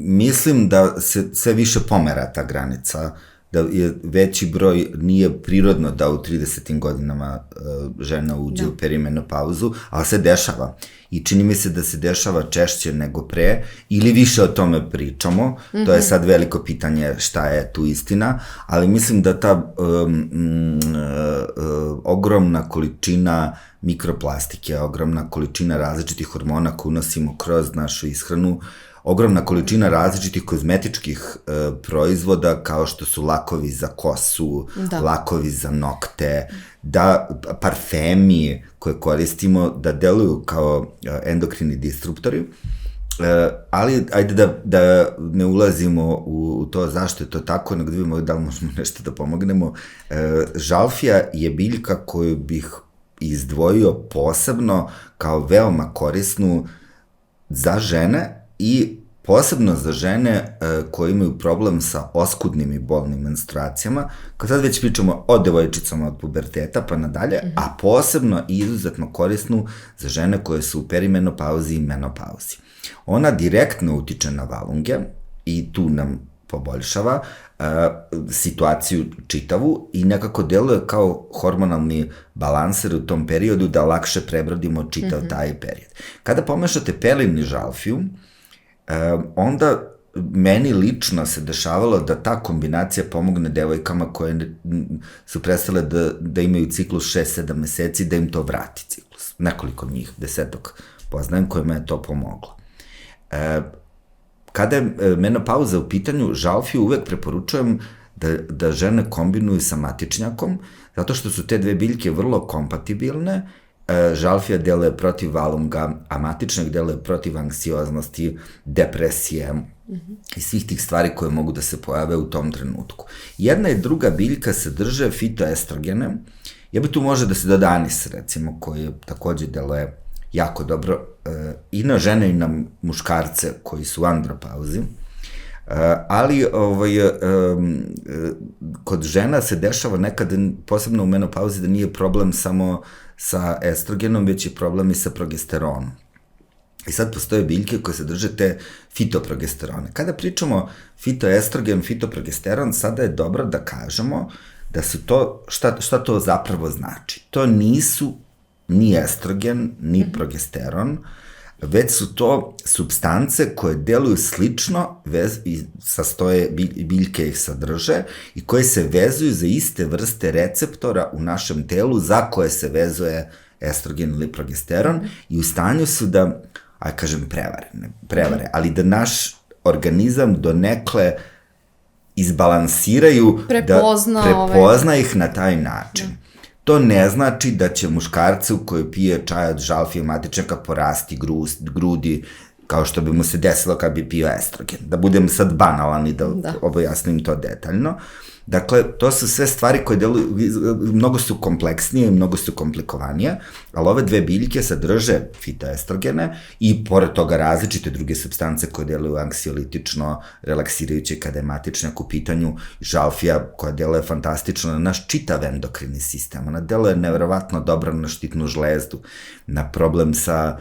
mislim da se sve više pomera ta granica, da je veći broj, nije prirodno da u 30. godinama žena uđe u perimenopauzu, ali se dešava. I čini mi se da se dešava češće nego pre, ili više o tome pričamo, to je sad veliko pitanje šta je tu istina, ali mislim da ta ogromna količina mikroplastike, ogromna količina različitih hormona koje unosimo kroz našu ishranu, ogromna količina različitih kozmetičkih proizvoda kao što su lakovi za kosu, lakovi za nokte, parfemi koje koristimo da deluju kao endokrini disruptori, ali ajde da ne ulazimo u to zašto je to tako, nego da vidimo da li možemo nešto da pomognemo. Žalfija je biljka koju bih izdvojio posebno kao veoma korisnu za žene i posebno za žene koje imaju problem sa oskudnim i bolnim menstruacijama, kad sad već pričamo o devojčicama od puberteta pa nadalje, a posebno i izuzetno korisnu za žene koje su u perimenopauzi i menopauzi. Ona direktno utiče na valunge i tu nam poboljšava situaciju čitavu i nekako deluje kao hormonalni balanser u tom periodu da lakše prebrodimo čitav taj period. Kada pomešate pelin i žalfiju, onda meni lično se dešavalo da ta kombinacija pomogne devojkama koje su prestale da imaju ciklus 6-7 meseci, da im to vrati ciklus. Nekoliko njih, 10-og poznajem kojima je to pomoglo. Kada je menopauza u pitanju, žalfiju uvek preporučujem da žene kombinuju sa matičnjakom, zato što su te dve biljke vrlo kompatibilne. Žalfija deluje protiv valunga, a matičnjak deluje protiv anksioznosti, depresije i svih tih stvari koje mogu da se pojave u tom trenutku. Jedna i druga biljka sadrže fitoestrogene. Tu može da se doda anis, recimo, koji takođe deluje jako dobro i na žene i na muškarce koji su u andropauzi, ali kod žena se dešava nekad, posebno u menopauzi, da nije problem samo sa estrogenom, već je problem i sa progesteronom. I sad postoje biljke koje sadrže te fitoprogesterone. Kada pričamo fitoestrogen, fitoprogesteron, sada je dobro da kažemo da su to, šta to zapravo znači? To nisu ni estrogen, ni progesteron, već su to supstance koje deluju slično, sastoje, biljke ih sadrže i koje se vezuju za iste vrste receptora u našem telu za koje se vezuje estrogen ili progesteron i u stanju su da, kažem prevare, ali da naš organizam donekle izbalansiraju, prepozna ih na taj način. To ne znači da će muškarcu koji pije čaj od žalfije matičnjaka porasti grudi kao što bi mu se desilo kad bi pio estrogen. Da budem sad banalan i da objasnim to detaljno. Dakle, to su sve stvari koje deluju, mnogo su kompleksnije i mnogo su komplikovanije, ali ove dve biljke sadrže fitoestrogene i pored toga različite druge supstance koje deluju anksiolitično, relaksirajuće kada je matičnjak u pitanju, žalfija koja deluje fantastično na naš čitav endokrini sistem, ona deluje neverovatno dobro na štitnu žlezdu, na problem sa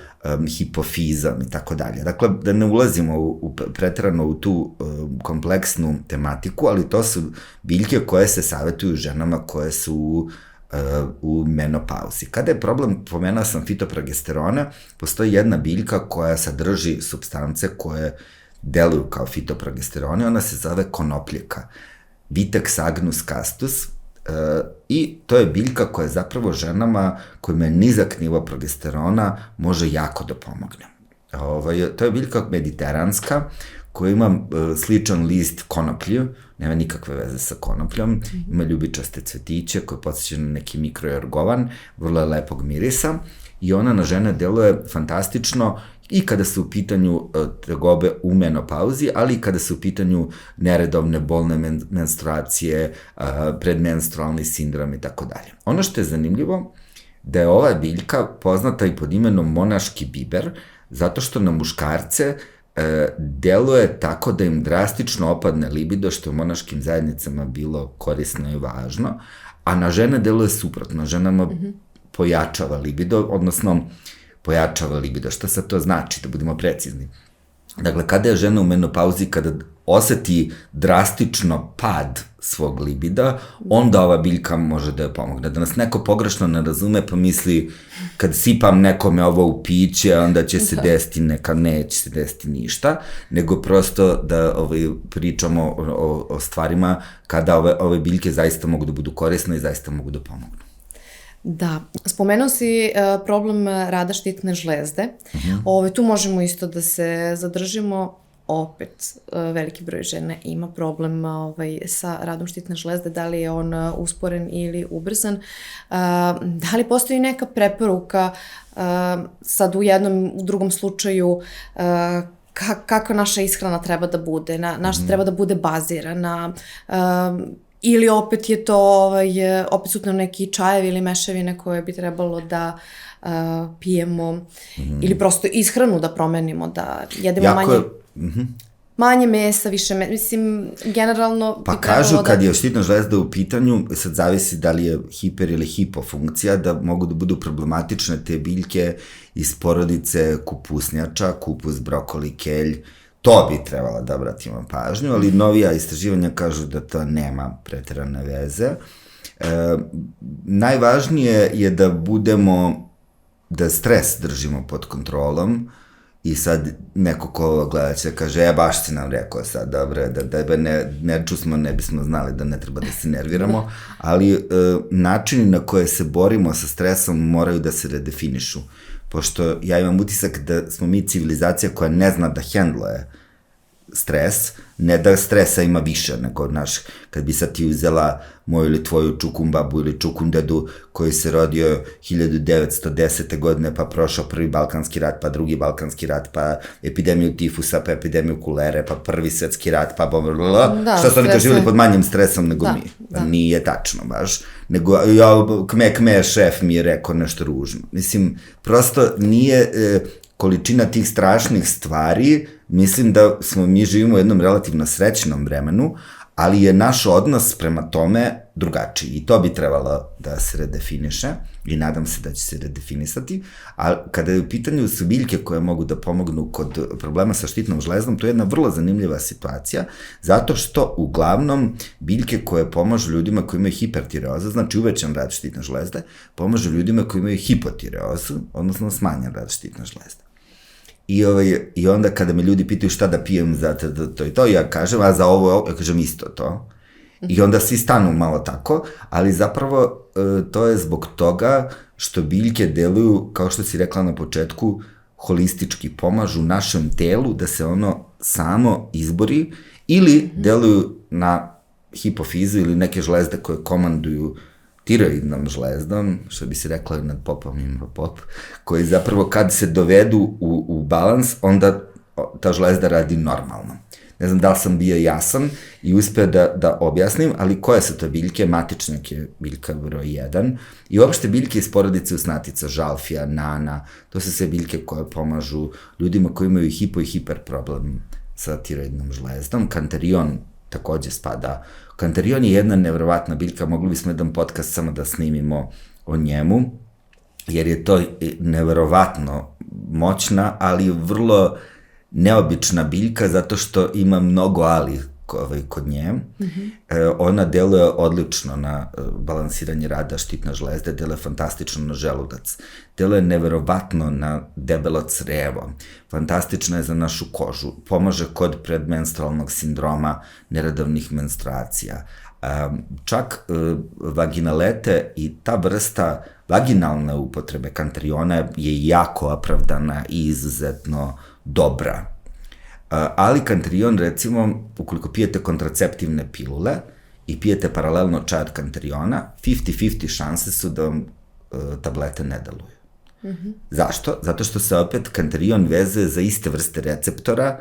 hipofizom i tako dalje. Dakle, da ne ulazimo preterano u tu kompleksnu tematiku, ali to su biljke koje se savetuju ženama koje su u menopauzi. Kada je problem, pomenuo sam fitoprogesterone, postoji jedna biljka koja sadrži supstance koje deluju kao fitoprogesterone, ona se zove konopljika, Vitex agnus castus, i to je biljka koja zapravo ženama kojima je nizak nivo progesterona može jako da pomogne. To je biljka mediteranska koja ima sličan list konoplju, nema nikakve veze sa konopljom, ima ljubičaste cvetiće koje podsjeća na neki mikrojorgovan, vrlo je lepog mirisa i ona na žene deluje fantastično i kada su u pitanju tegobe u menopauzi, ali i kada su u pitanju neredovne bolne menstruacije, predmenstrualni sindrom i tako dalje. Ono što je zanimljivo, da je ova biljka poznata i pod imenom monaški biber, zato što na muškarce deluje tako da im drastično opadne libido, što je u monaškim zajednicama bilo korisno i važno, a na žene deluje suprotno. Ženama pojačava libido, odnosno pojačava libido. Šta sad to znači, da budemo precizni? Dakle, kada je žena u menopauzi, kada oseti drastično pad svog libida, onda ova biljka može da joj pomogne. Da nas neko pogrešno ne razume, pa misli, kad sipam nekome ovo u piće, onda će se desiti neka, neće se desiti ništa, nego prosto da pričamo o stvarima kada ove biljke zaista mogu da budu korisne i zaista mogu da pomognu. Da, spomenuo si problem rada štitne žlezde. Tu možemo isto da se zadržimo. Opet, veliki broj žene ima problem sa radom štitne žlezde, da li je on usporen ili ubrzan. Da li postoji neka preporuka sad u jednom, u drugom slučaju, kako naša ishrana treba da bude, na što treba da bude bazirana, ili opet je to, opet su to neki čajevi ili mešavine koje bi trebalo da pijemo, ili prosto ishranu da promenimo, da jedemo manje mesa, više mesa, mislim, generalno... Pa kažu, kad je štitna žlezda u pitanju, sad zavisi da li je hiper ili hipofunkcija, da mogu da budu problematične te biljke iz porodice kupusnjača, kupus, brokoli, kelj. To bi trebalo da obratimo pažnju, ali novija istraživanja kažu da to nema preterane veze. Najvažnije je da stres držimo pod kontrolom, i sad neko ko gleda će kaže, baš si nam rekao sad, dobro, da ne čusmo, ne bismo znali da ne treba da se nerviramo, ali načini na koje se borimo sa stresom moraju da se redefinišu, pošto ja imam utisak da smo mi civilizacija koja ne zna da hendluje stres, ne da stresa ima više, nego, kad bi sad ti uzela moju ili tvoju čukumbabu ili čukundedu koji se rodio 1910. godine, pa prošao prvi Balkanski rat, pa drugi Balkanski rat, pa epidemiju tifusa, pa epidemiju kulere, pa prvi svetski rat, pa šta su oni to živjeli pod manjim stresom nego mi? Nije tačno baš, nego kme šef mi je rekao nešto ružno. Mislim, prosto nije količina tih strašnih stvari, mislim da mi živimo u jednom relativno srećnom vremenu, ali je naš odnos prema tome drugačiji i to bi trebalo da se redefiniše i nadam se da će se redefinisati, a kada je u pitanju su biljke koje mogu da pomognu kod problema sa štitnom žlezdom, to je jedna vrlo zanimljiva situacija, zato što uglavnom biljke koje pomažu ljudima koji imaju hipertireozu, znači uvećan rad štitne žlezde, pomažu ljudima koji imaju hipotireozu, odnosno smanjen rad štitne žlezde. I onda kada me ljudi pitaju šta da pijem za to i to, ja kažem, a za ovo, ja kažem isto to. I onda svi stanu malo tako, ali zapravo to je zbog toga što biljke deluju, kao što si rekla na početku, holistički, pomažu našem telu da se ono samo izbori ili deluju na hipofizu ili neke žlezde koje komanduju tiroidnom žlezdom, što bi se rekla nad popom ima pop, koji zapravo kad se dovedu u balans, onda ta žlezda radi normalno. Ne znam da li sam bio jasan i uspeo da objasnim, ali koje su to biljke? Matičnjak je biljka broj 1 i uopšte biljke iz porodice usnatica, žalfija, nana, to su sve biljke koje pomažu ljudima koji imaju hipo i hiper problem sa tiroidnom žlezdom. Kanterion takođe spada. Kanterion je jedna nevjerovatna biljka, mogli bismo jedan podcast samo da snimimo o njemu, jer je to nevjerovatno moćna, ali vrlo neobična biljka, zato što ima mnogo ali kod nje. Ona deluje odlično na balansiranje rada štitne žlezde, deluje fantastično na želudac, deluje nevjerovatno na debelo crevo, fantastična je za našu kožu, pomaže kod predmenstrualnog sindroma, neredovnih menstruacija. Čak vaginalete i ta vrsta vaginalne upotrebe kanteriona je jako opravdana i izuzetno dobra. Ali kanterion, recimo, ukoliko pijete kontraceptivne pilule i pijete paralelno čaj od kanteriona, 50-50 šanse su da vam tablete ne deluju. Zašto? Zato što se opet kanterion vezuje za iste vrste receptora,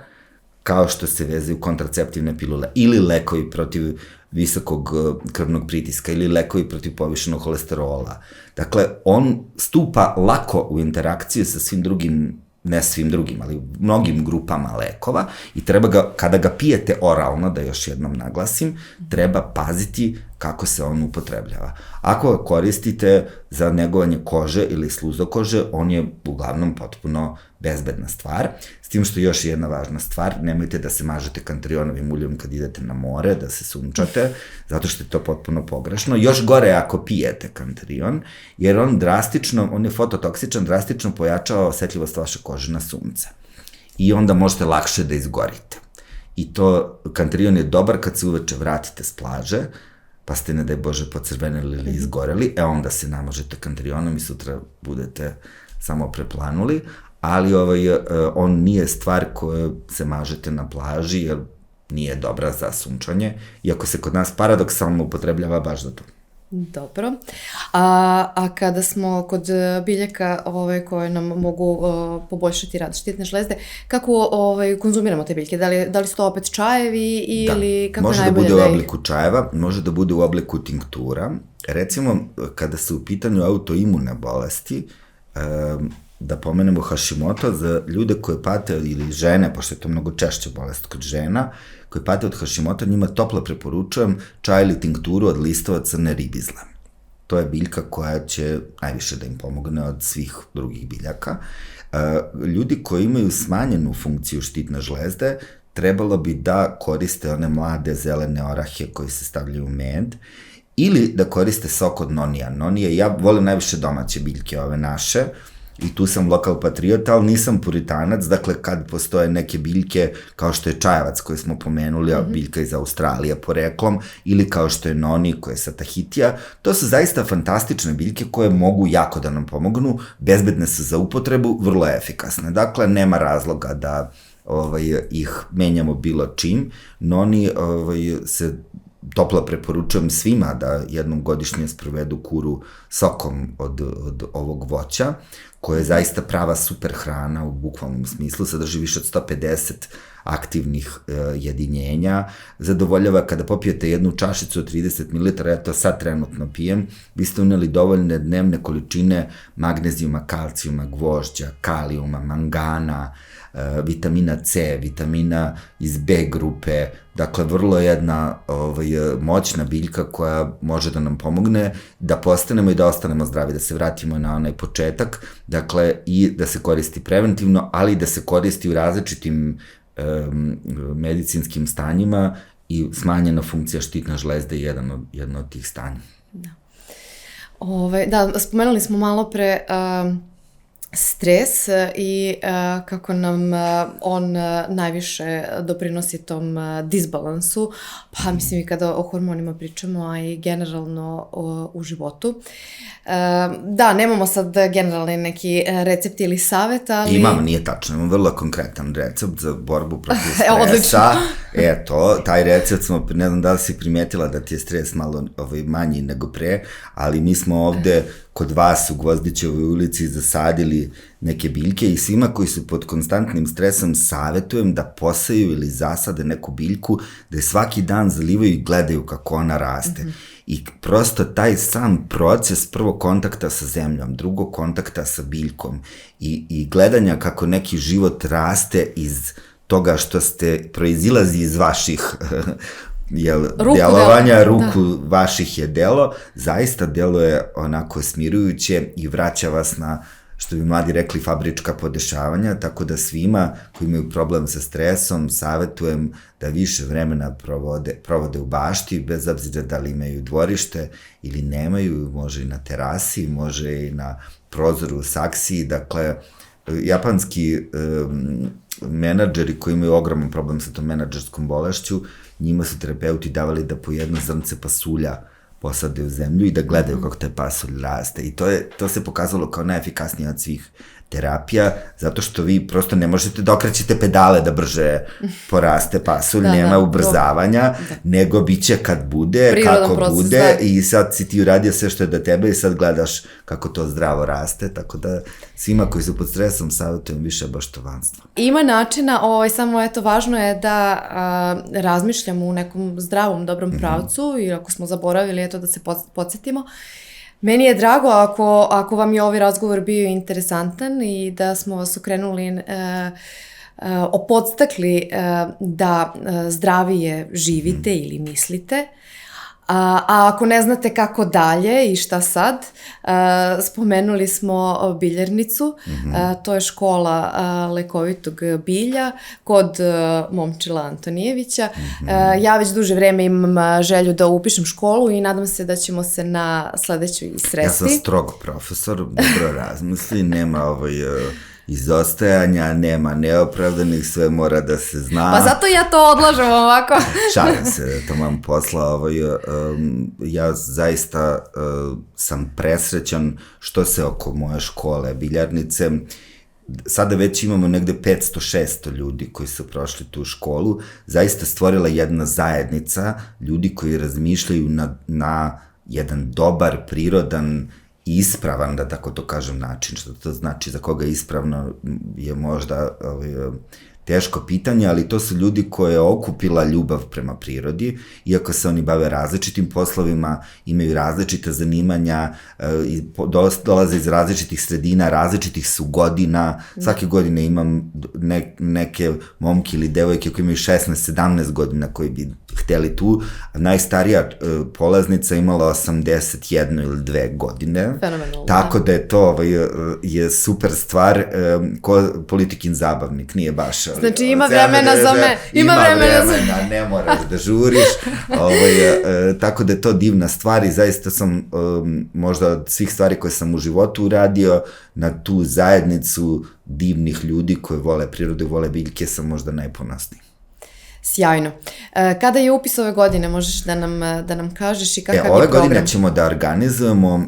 kao što se vezuju kontraceptivne pilule ili lekovi protiv visokog krvnog pritiska ili lekovi protiv povišenog holesterola. Dakle, on stupa lako u interakciju sa svim drugim, ne svim drugim, ali mnogim grupama lekova i treba ga, kada ga pijete oralno, da još jednom naglasim, treba paziti kako se on upotrebljava. Ako ga koristite za negovanje kože ili sluzokože, on je uglavnom potpuno bezbedna stvar, s tim što još jedna važna stvar, nemojte da se mažete kantarionovim uljem kad idete na more, da se sunčate, zato što je to potpuno pogrešno. Još gore ako pijete kantarion, jer on drastično, on je fototoksičan, drastično pojačava osetljivost vaše kože na sunce. I onda možete lakše da izgorite. I to, kantarion je dobar kad se uveče vratite s plaže, pa ste, ne daj Bože, pocrvenili ili izgoreli, onda se namažete kantarionom i sutra budete samo preplanuli, ali on nije stvar koju se mažete na plaži, jer nije dobra za sunčanje, iako se kod nas paradoksalno upotrebljava baš za to. Dobro. A kada smo kod biljaka koje nam mogu poboljšati rad štitne žlezde, kako konzumiramo te biljke? Da li su to opet čajevi ili kako može najbolje da bude u obliku čajeva, može da bude u obliku tinktura. Recimo, kada su u pitanju autoimune bolesti, da pomenemo Hashimoto, za ljude koje pate, ili žene, pošto je to mnogo češća bolest kod žena, koje pate od Hashimoto, njima toplo preporučujem čaj ili tinkturu od listova crne ribizle. To je biljka koja će najviše da im pomogne od svih drugih biljaka. Ljudi koji imaju smanjenu funkciju štitne žlezde, trebalo bi da koriste one mlade zelene orahe koji se stavljaju u med, ili da koriste sok od nonija. Nonije, ja volim najviše domaće biljke, ove naše, i tu sam lokal patriota, ali nisam puritanac, dakle kad postoje neke biljke kao što je čajavac koji smo pomenuli, a biljka iz Australije poreklom, ili kao što je noni koja je sa Tahitija, to su zaista fantastične biljke koje mogu jako da nam pomognu, bezbedne su za upotrebu, vrlo efikasne. Dakle, nema razloga da ih menjamo bilo čim. Noni se toplo preporučujem svima da jednom godišnje sprovedu kuru sokom od ovog voća, koja je zaista prava super hrana u bukvalnom smislu, sadrži više od 150 aktivnih jedinjenja, zadovoljava kada popijete jednu čašicu od 30 ml, ja to sad trenutno pijem, vi ste uneli dovoljne dnevne količine magnezijuma, kalcijuma, gvožđa, kalijuma, mangana, vitamina C, vitamina iz B grupe, dakle vrlo jedna moćna biljka koja može da nam pomogne da postanemo i da ostanemo zdravi, da se vratimo na onaj početak, dakle i da se koristi preventivno, ali i da se koristi u različitim medicinskim stanjima i smanjena funkcija štitne žlezde je jedno od tih stanja. Da, spomenuli smo malo pre stres i kako nam on najviše doprinosi tom disbalansu, pa mislim i kada o hormonima pričamo, a i generalno u životu. Da, nemamo sad generalni neki recept ili savjet, ali... Imam, nije tačno, imam vrlo konkretan recept za borbu protiv stresa. Eto, taj recept smo, ne znam da li si primetila da ti je stres malo manji nego pre, ali mi smo ovde kod vas u Gvozdićevoj ulici zasadili neke biljke i svima koji su pod konstantnim stresom savjetujem da posaju ili zasade neku biljku, da je svaki dan zalivaju i gledaju kako ona raste. I prosto taj sam proces prvog kontakta sa zemljom, drugog kontakta sa biljkom i gledanja kako neki život raste iz toga što proizilazi iz vaših djelovanja, ruku vaših je delo, zaista deluje onako smirujuće i vraća vas na, što bi mladi rekli, fabrička podešavanja, tako da svima koji imaju problem sa stresom savjetujem da više vremena provode u bašti, bez obzira da li imaju dvorište ili nemaju, može i na terasi, može i na prozoru u saksiji, dakle, japanski menadžeri koji imaju ogroman problem sa tom menadžerskom bolešću, njima su terapeuti davali da po jedno zrnce pasulja posade u zemlju i da gledaju kako taj pasulj raste. I to se pokazalo kao najefikasnije od svih terapija, zato što vi prosto ne možete da okrećete pedale da brže poraste pasulj, nema ubrzavanja, nego bit će kad bude, prirodan kako proces, bude i sad si ti uradio sve što je do tebe i sad gledaš kako to zdravo raste, tako da svima koji su pod stresom savjetujem više baštovanstva. Ima načina, samo eto, važno je da razmišljamo u nekom zdravom, dobrom pravcu i ako smo zaboravili, eto da se podsjetimo. Meni je drago ako vam je ovaj razgovor bio interesantan i da smo vas okrenuli, opodstakli da zdravije živite ili mislite. A ako ne znate kako dalje i šta sad, spomenuli smo biljarnicu, to je škola lekovitog bilja kod Momčila Antonijevića. Ja već duže vreme imam želju da upišem školu i nadam se da ćemo se na sledećoj sresti. Ja sam strog profesor, dobro razmisli, nema izostajanja, nema neopravdanih, sve mora da se zna. Pa zato ja to odlažem ovako. Šalim se, taman posla. Ja zaista sam presrećan što se oko moje škole, biljarnice, sada već imamo negde 500-600 ljudi koji su prošli tu školu, zaista stvorila jedna zajednica ljudi koji razmišljaju na jedan dobar, prirodan, ispravan, da tako to kažem, način. Što to znači, za koga ispravno je možda teško pitanje, ali to su ljudi koje je okupila ljubav prema prirodi, iako se oni bave različitim poslovima, imaju različite zanimanja, dolaze iz različitih sredina, različitih su godina, svake godine imam neke momke ili devojke koji imaju 16-17 godina koji bi hteli tu, a najstarija polaznica imala 81 ili 2 godine. Fenomenalno. Tako da je to je super stvar, ko politikin zabavnik, nije baš. Znači ima vremena za me. Ima vremena, ne moraš da žuriš. Tako da je to divna stvar i zaista sam možda od svih stvari koje sam u životu uradio na tu zajednicu divnih ljudi koji vole prirodu i vole biljke sam možda najponosniji. Sjajno. Kada je upis ove godine, možeš da nam kažeš i kakav je program? Ove godine ćemo da organizujemo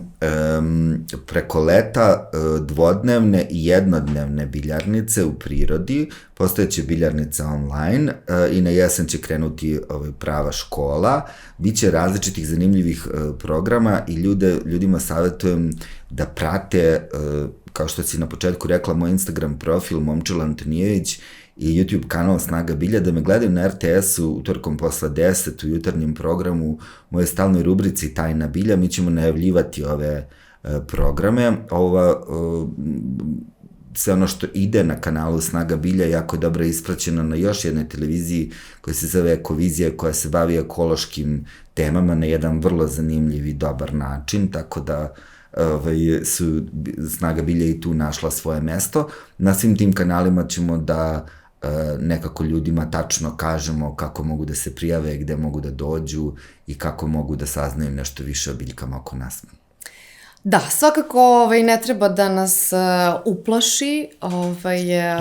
preko leta dvodnevne i jednodnevne biljarnice u prirodi, postojeće biljarnica online i na jesen će krenuti prava škola. Biće različitih zanimljivih programa i ljudima savjetujem da prate, kao što si na početku rekla, moj Instagram profil Momčilo Antonijević i YouTube kanal Snaga bilja, da me gledaju na RTS-u utorkom posle 10 u jutarnjem programu, u mojoj stalnoj rubrici Tajna bilja. Mi ćemo najavljivati ove programe. Sve ono što ide na kanalu Snaga bilja jako je dobro ispraćeno na još jednoj televiziji koja se zove Ekovizija, koja se bavi ekološkim temama na jedan vrlo zanimljiv i dobar način, tako da su Snaga bilja i tu našla svoje mesto. Na svim tim kanalima ćemo da nekako ljudima tačno kažemo kako mogu da se prijave, gde mogu da dođu i kako mogu da saznaju nešto više o biljkama oko nas. Da, svakako ne treba da nas uplaši.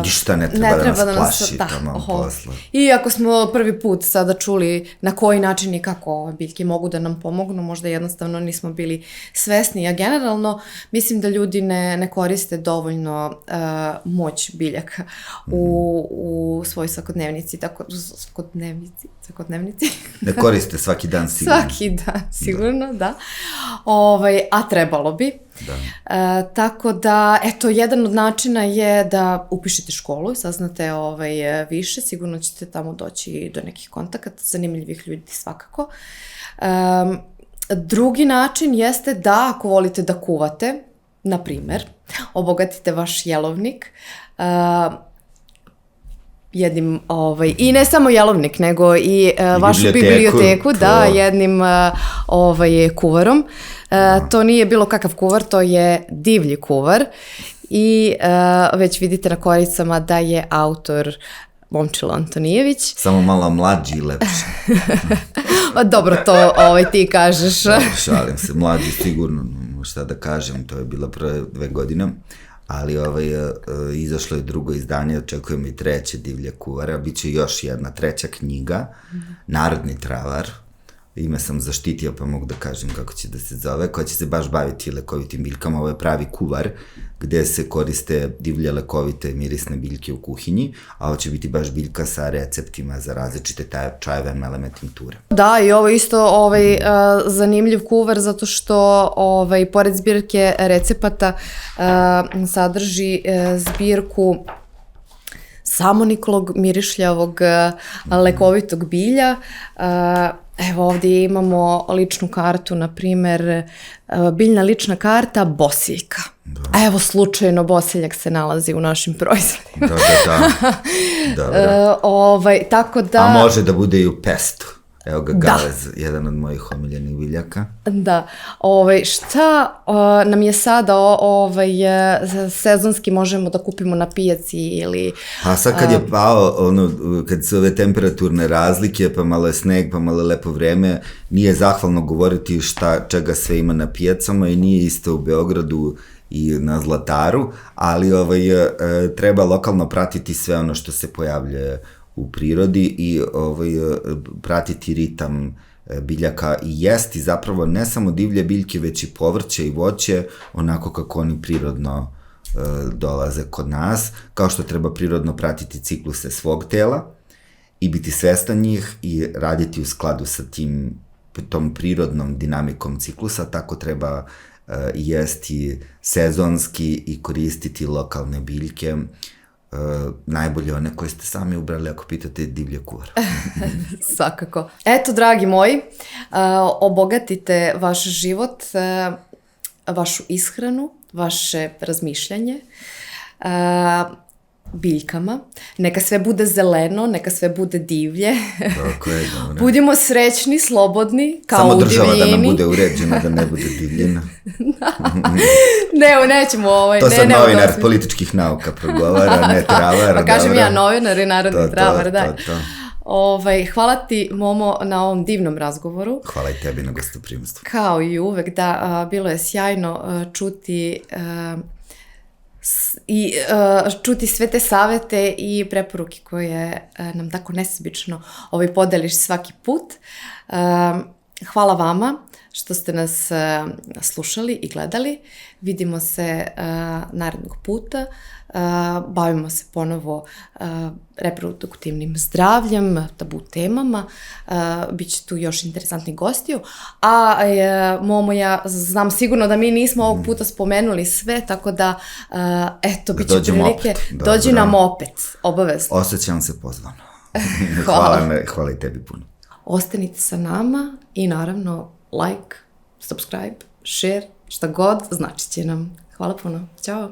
Ništa ne treba da nas plaši tamo posle. I ako smo prvi put sada čuli na koji način i kako biljke mogu da nam pomognu, možda jednostavno nismo bili svesni, a generalno mislim da ljudi ne koriste dovoljno moć biljaka u svojoj svakodnevnici. Svakodnevnici? Ne koriste svaki dan sigurno. Svaki dan sigurno, da. A trebalo bi. Da. Tako da, eto, jedan od načina je da upišete školu i saznate više, sigurno ćete tamo doći do nekih kontakata, zanimljivih ljudi svakako. Drugi način jeste da, ako volite da kuvate, na primer, obogatite vaš jelovnik, jednim, i ne samo jelovnik, nego i vašu biblioteku, da, jednim kuvarom. To nije bilo kakav kuvar, to je divlji kuvar i već vidite na koricama da je autor Momčilo Antonijević. Samo malo mlađi i lepši. Dobro, to ti kažeš. Šalim se, mlađi sigurno, šta da kažem, to je bilo prve 2 godine. Ali izašlo je drugo izdanje, očekujem i treće divlje kuvara, bit će još jedna 3. knjiga, Narodni travar, ime sam zaštitio pa mogu da kažem kako će da se zove, koja će se baš baviti lekovitim biljkama. Ovo je pravi kuvar gde se koriste divlje lekovite mirisne biljke u kuhinji, a ovo će biti baš biljka sa receptima za različite čajeve, meleme, tinkture. Da, i ovo isto zanimljiv kuvar zato što pored zbirke recepata sadrži zbirku samoniklog, mirišljavog, lekovitog bilja. Evo ovdje imamo ličnu kartu, na primer, biljna lična karta bosiljka. Evo, slučajno bosiljak se nalazi u našim proizvodima. Da. Tako da... A može da bude i u pestu. Evo ga galez, jedan od mojih omiljenih biljaka. Da. Šta nam je sada sezonski možemo da kupimo na pijaci ili... A sad kad je pao, kad su ove temperaturne razlike, pa malo je sneg, pa malo je lepo vreme, nije zahvalno govoriti čega sve ima na pijacama i nije isto u Beogradu i na Zlataru, ali treba lokalno pratiti sve ono što se pojavljuje u prirodi i pratiti ritam biljaka i jesti zapravo ne samo divlje biljke, već i povrće i voće, onako kako oni prirodno dolaze kod nas, kao što treba prirodno pratiti cikluse svog tela i biti svestan njih i raditi u skladu sa tom prirodnom dinamikom ciklusa, tako treba jesti sezonski i koristiti lokalne biljke, najbolje one koje ste sami ubrali ako pitate divlje kuvar. Svakako. Eto, dragi moji, obogatite vaš život, vašu ishranu, vaše razmišljanje biljkama. Neka sve bude zeleno, neka sve bude divlje. Tako je, dobro. Budimo srećni, slobodni, kao u divljini. Samo država da nam bude uređena, da ne bude divljina. Nećemo To sad novinar političkih nauka progovara, ne travar. Pa kažem ja novinar i narodni travar, da. Hvala ti, Momo, na ovom divnom razgovoru. Hvala i tebi na gostoprimstvu. Kao i uvek, da, bilo je sjajno čuti čuti sve te savete i preporuke koje nam tako nesebično podeliš svaki put. Hvala vama što ste nas slušali i gledali. Vidimo se narednog puta. Bavimo se ponovo reproduktivnim zdravljem, tabu temama. Biće tu još interesantnih gostiju. A Momo, ja znam sigurno da mi nismo ovog puta spomenuli sve, tako da bit će prilike. Dođi nam opet, obavezno. Osjećam se pozvano. Hvala i tebi puno. Ostanite sa nama i naravno like, subscribe, share, šta god, znači će nam. Hvala puno. Ćao.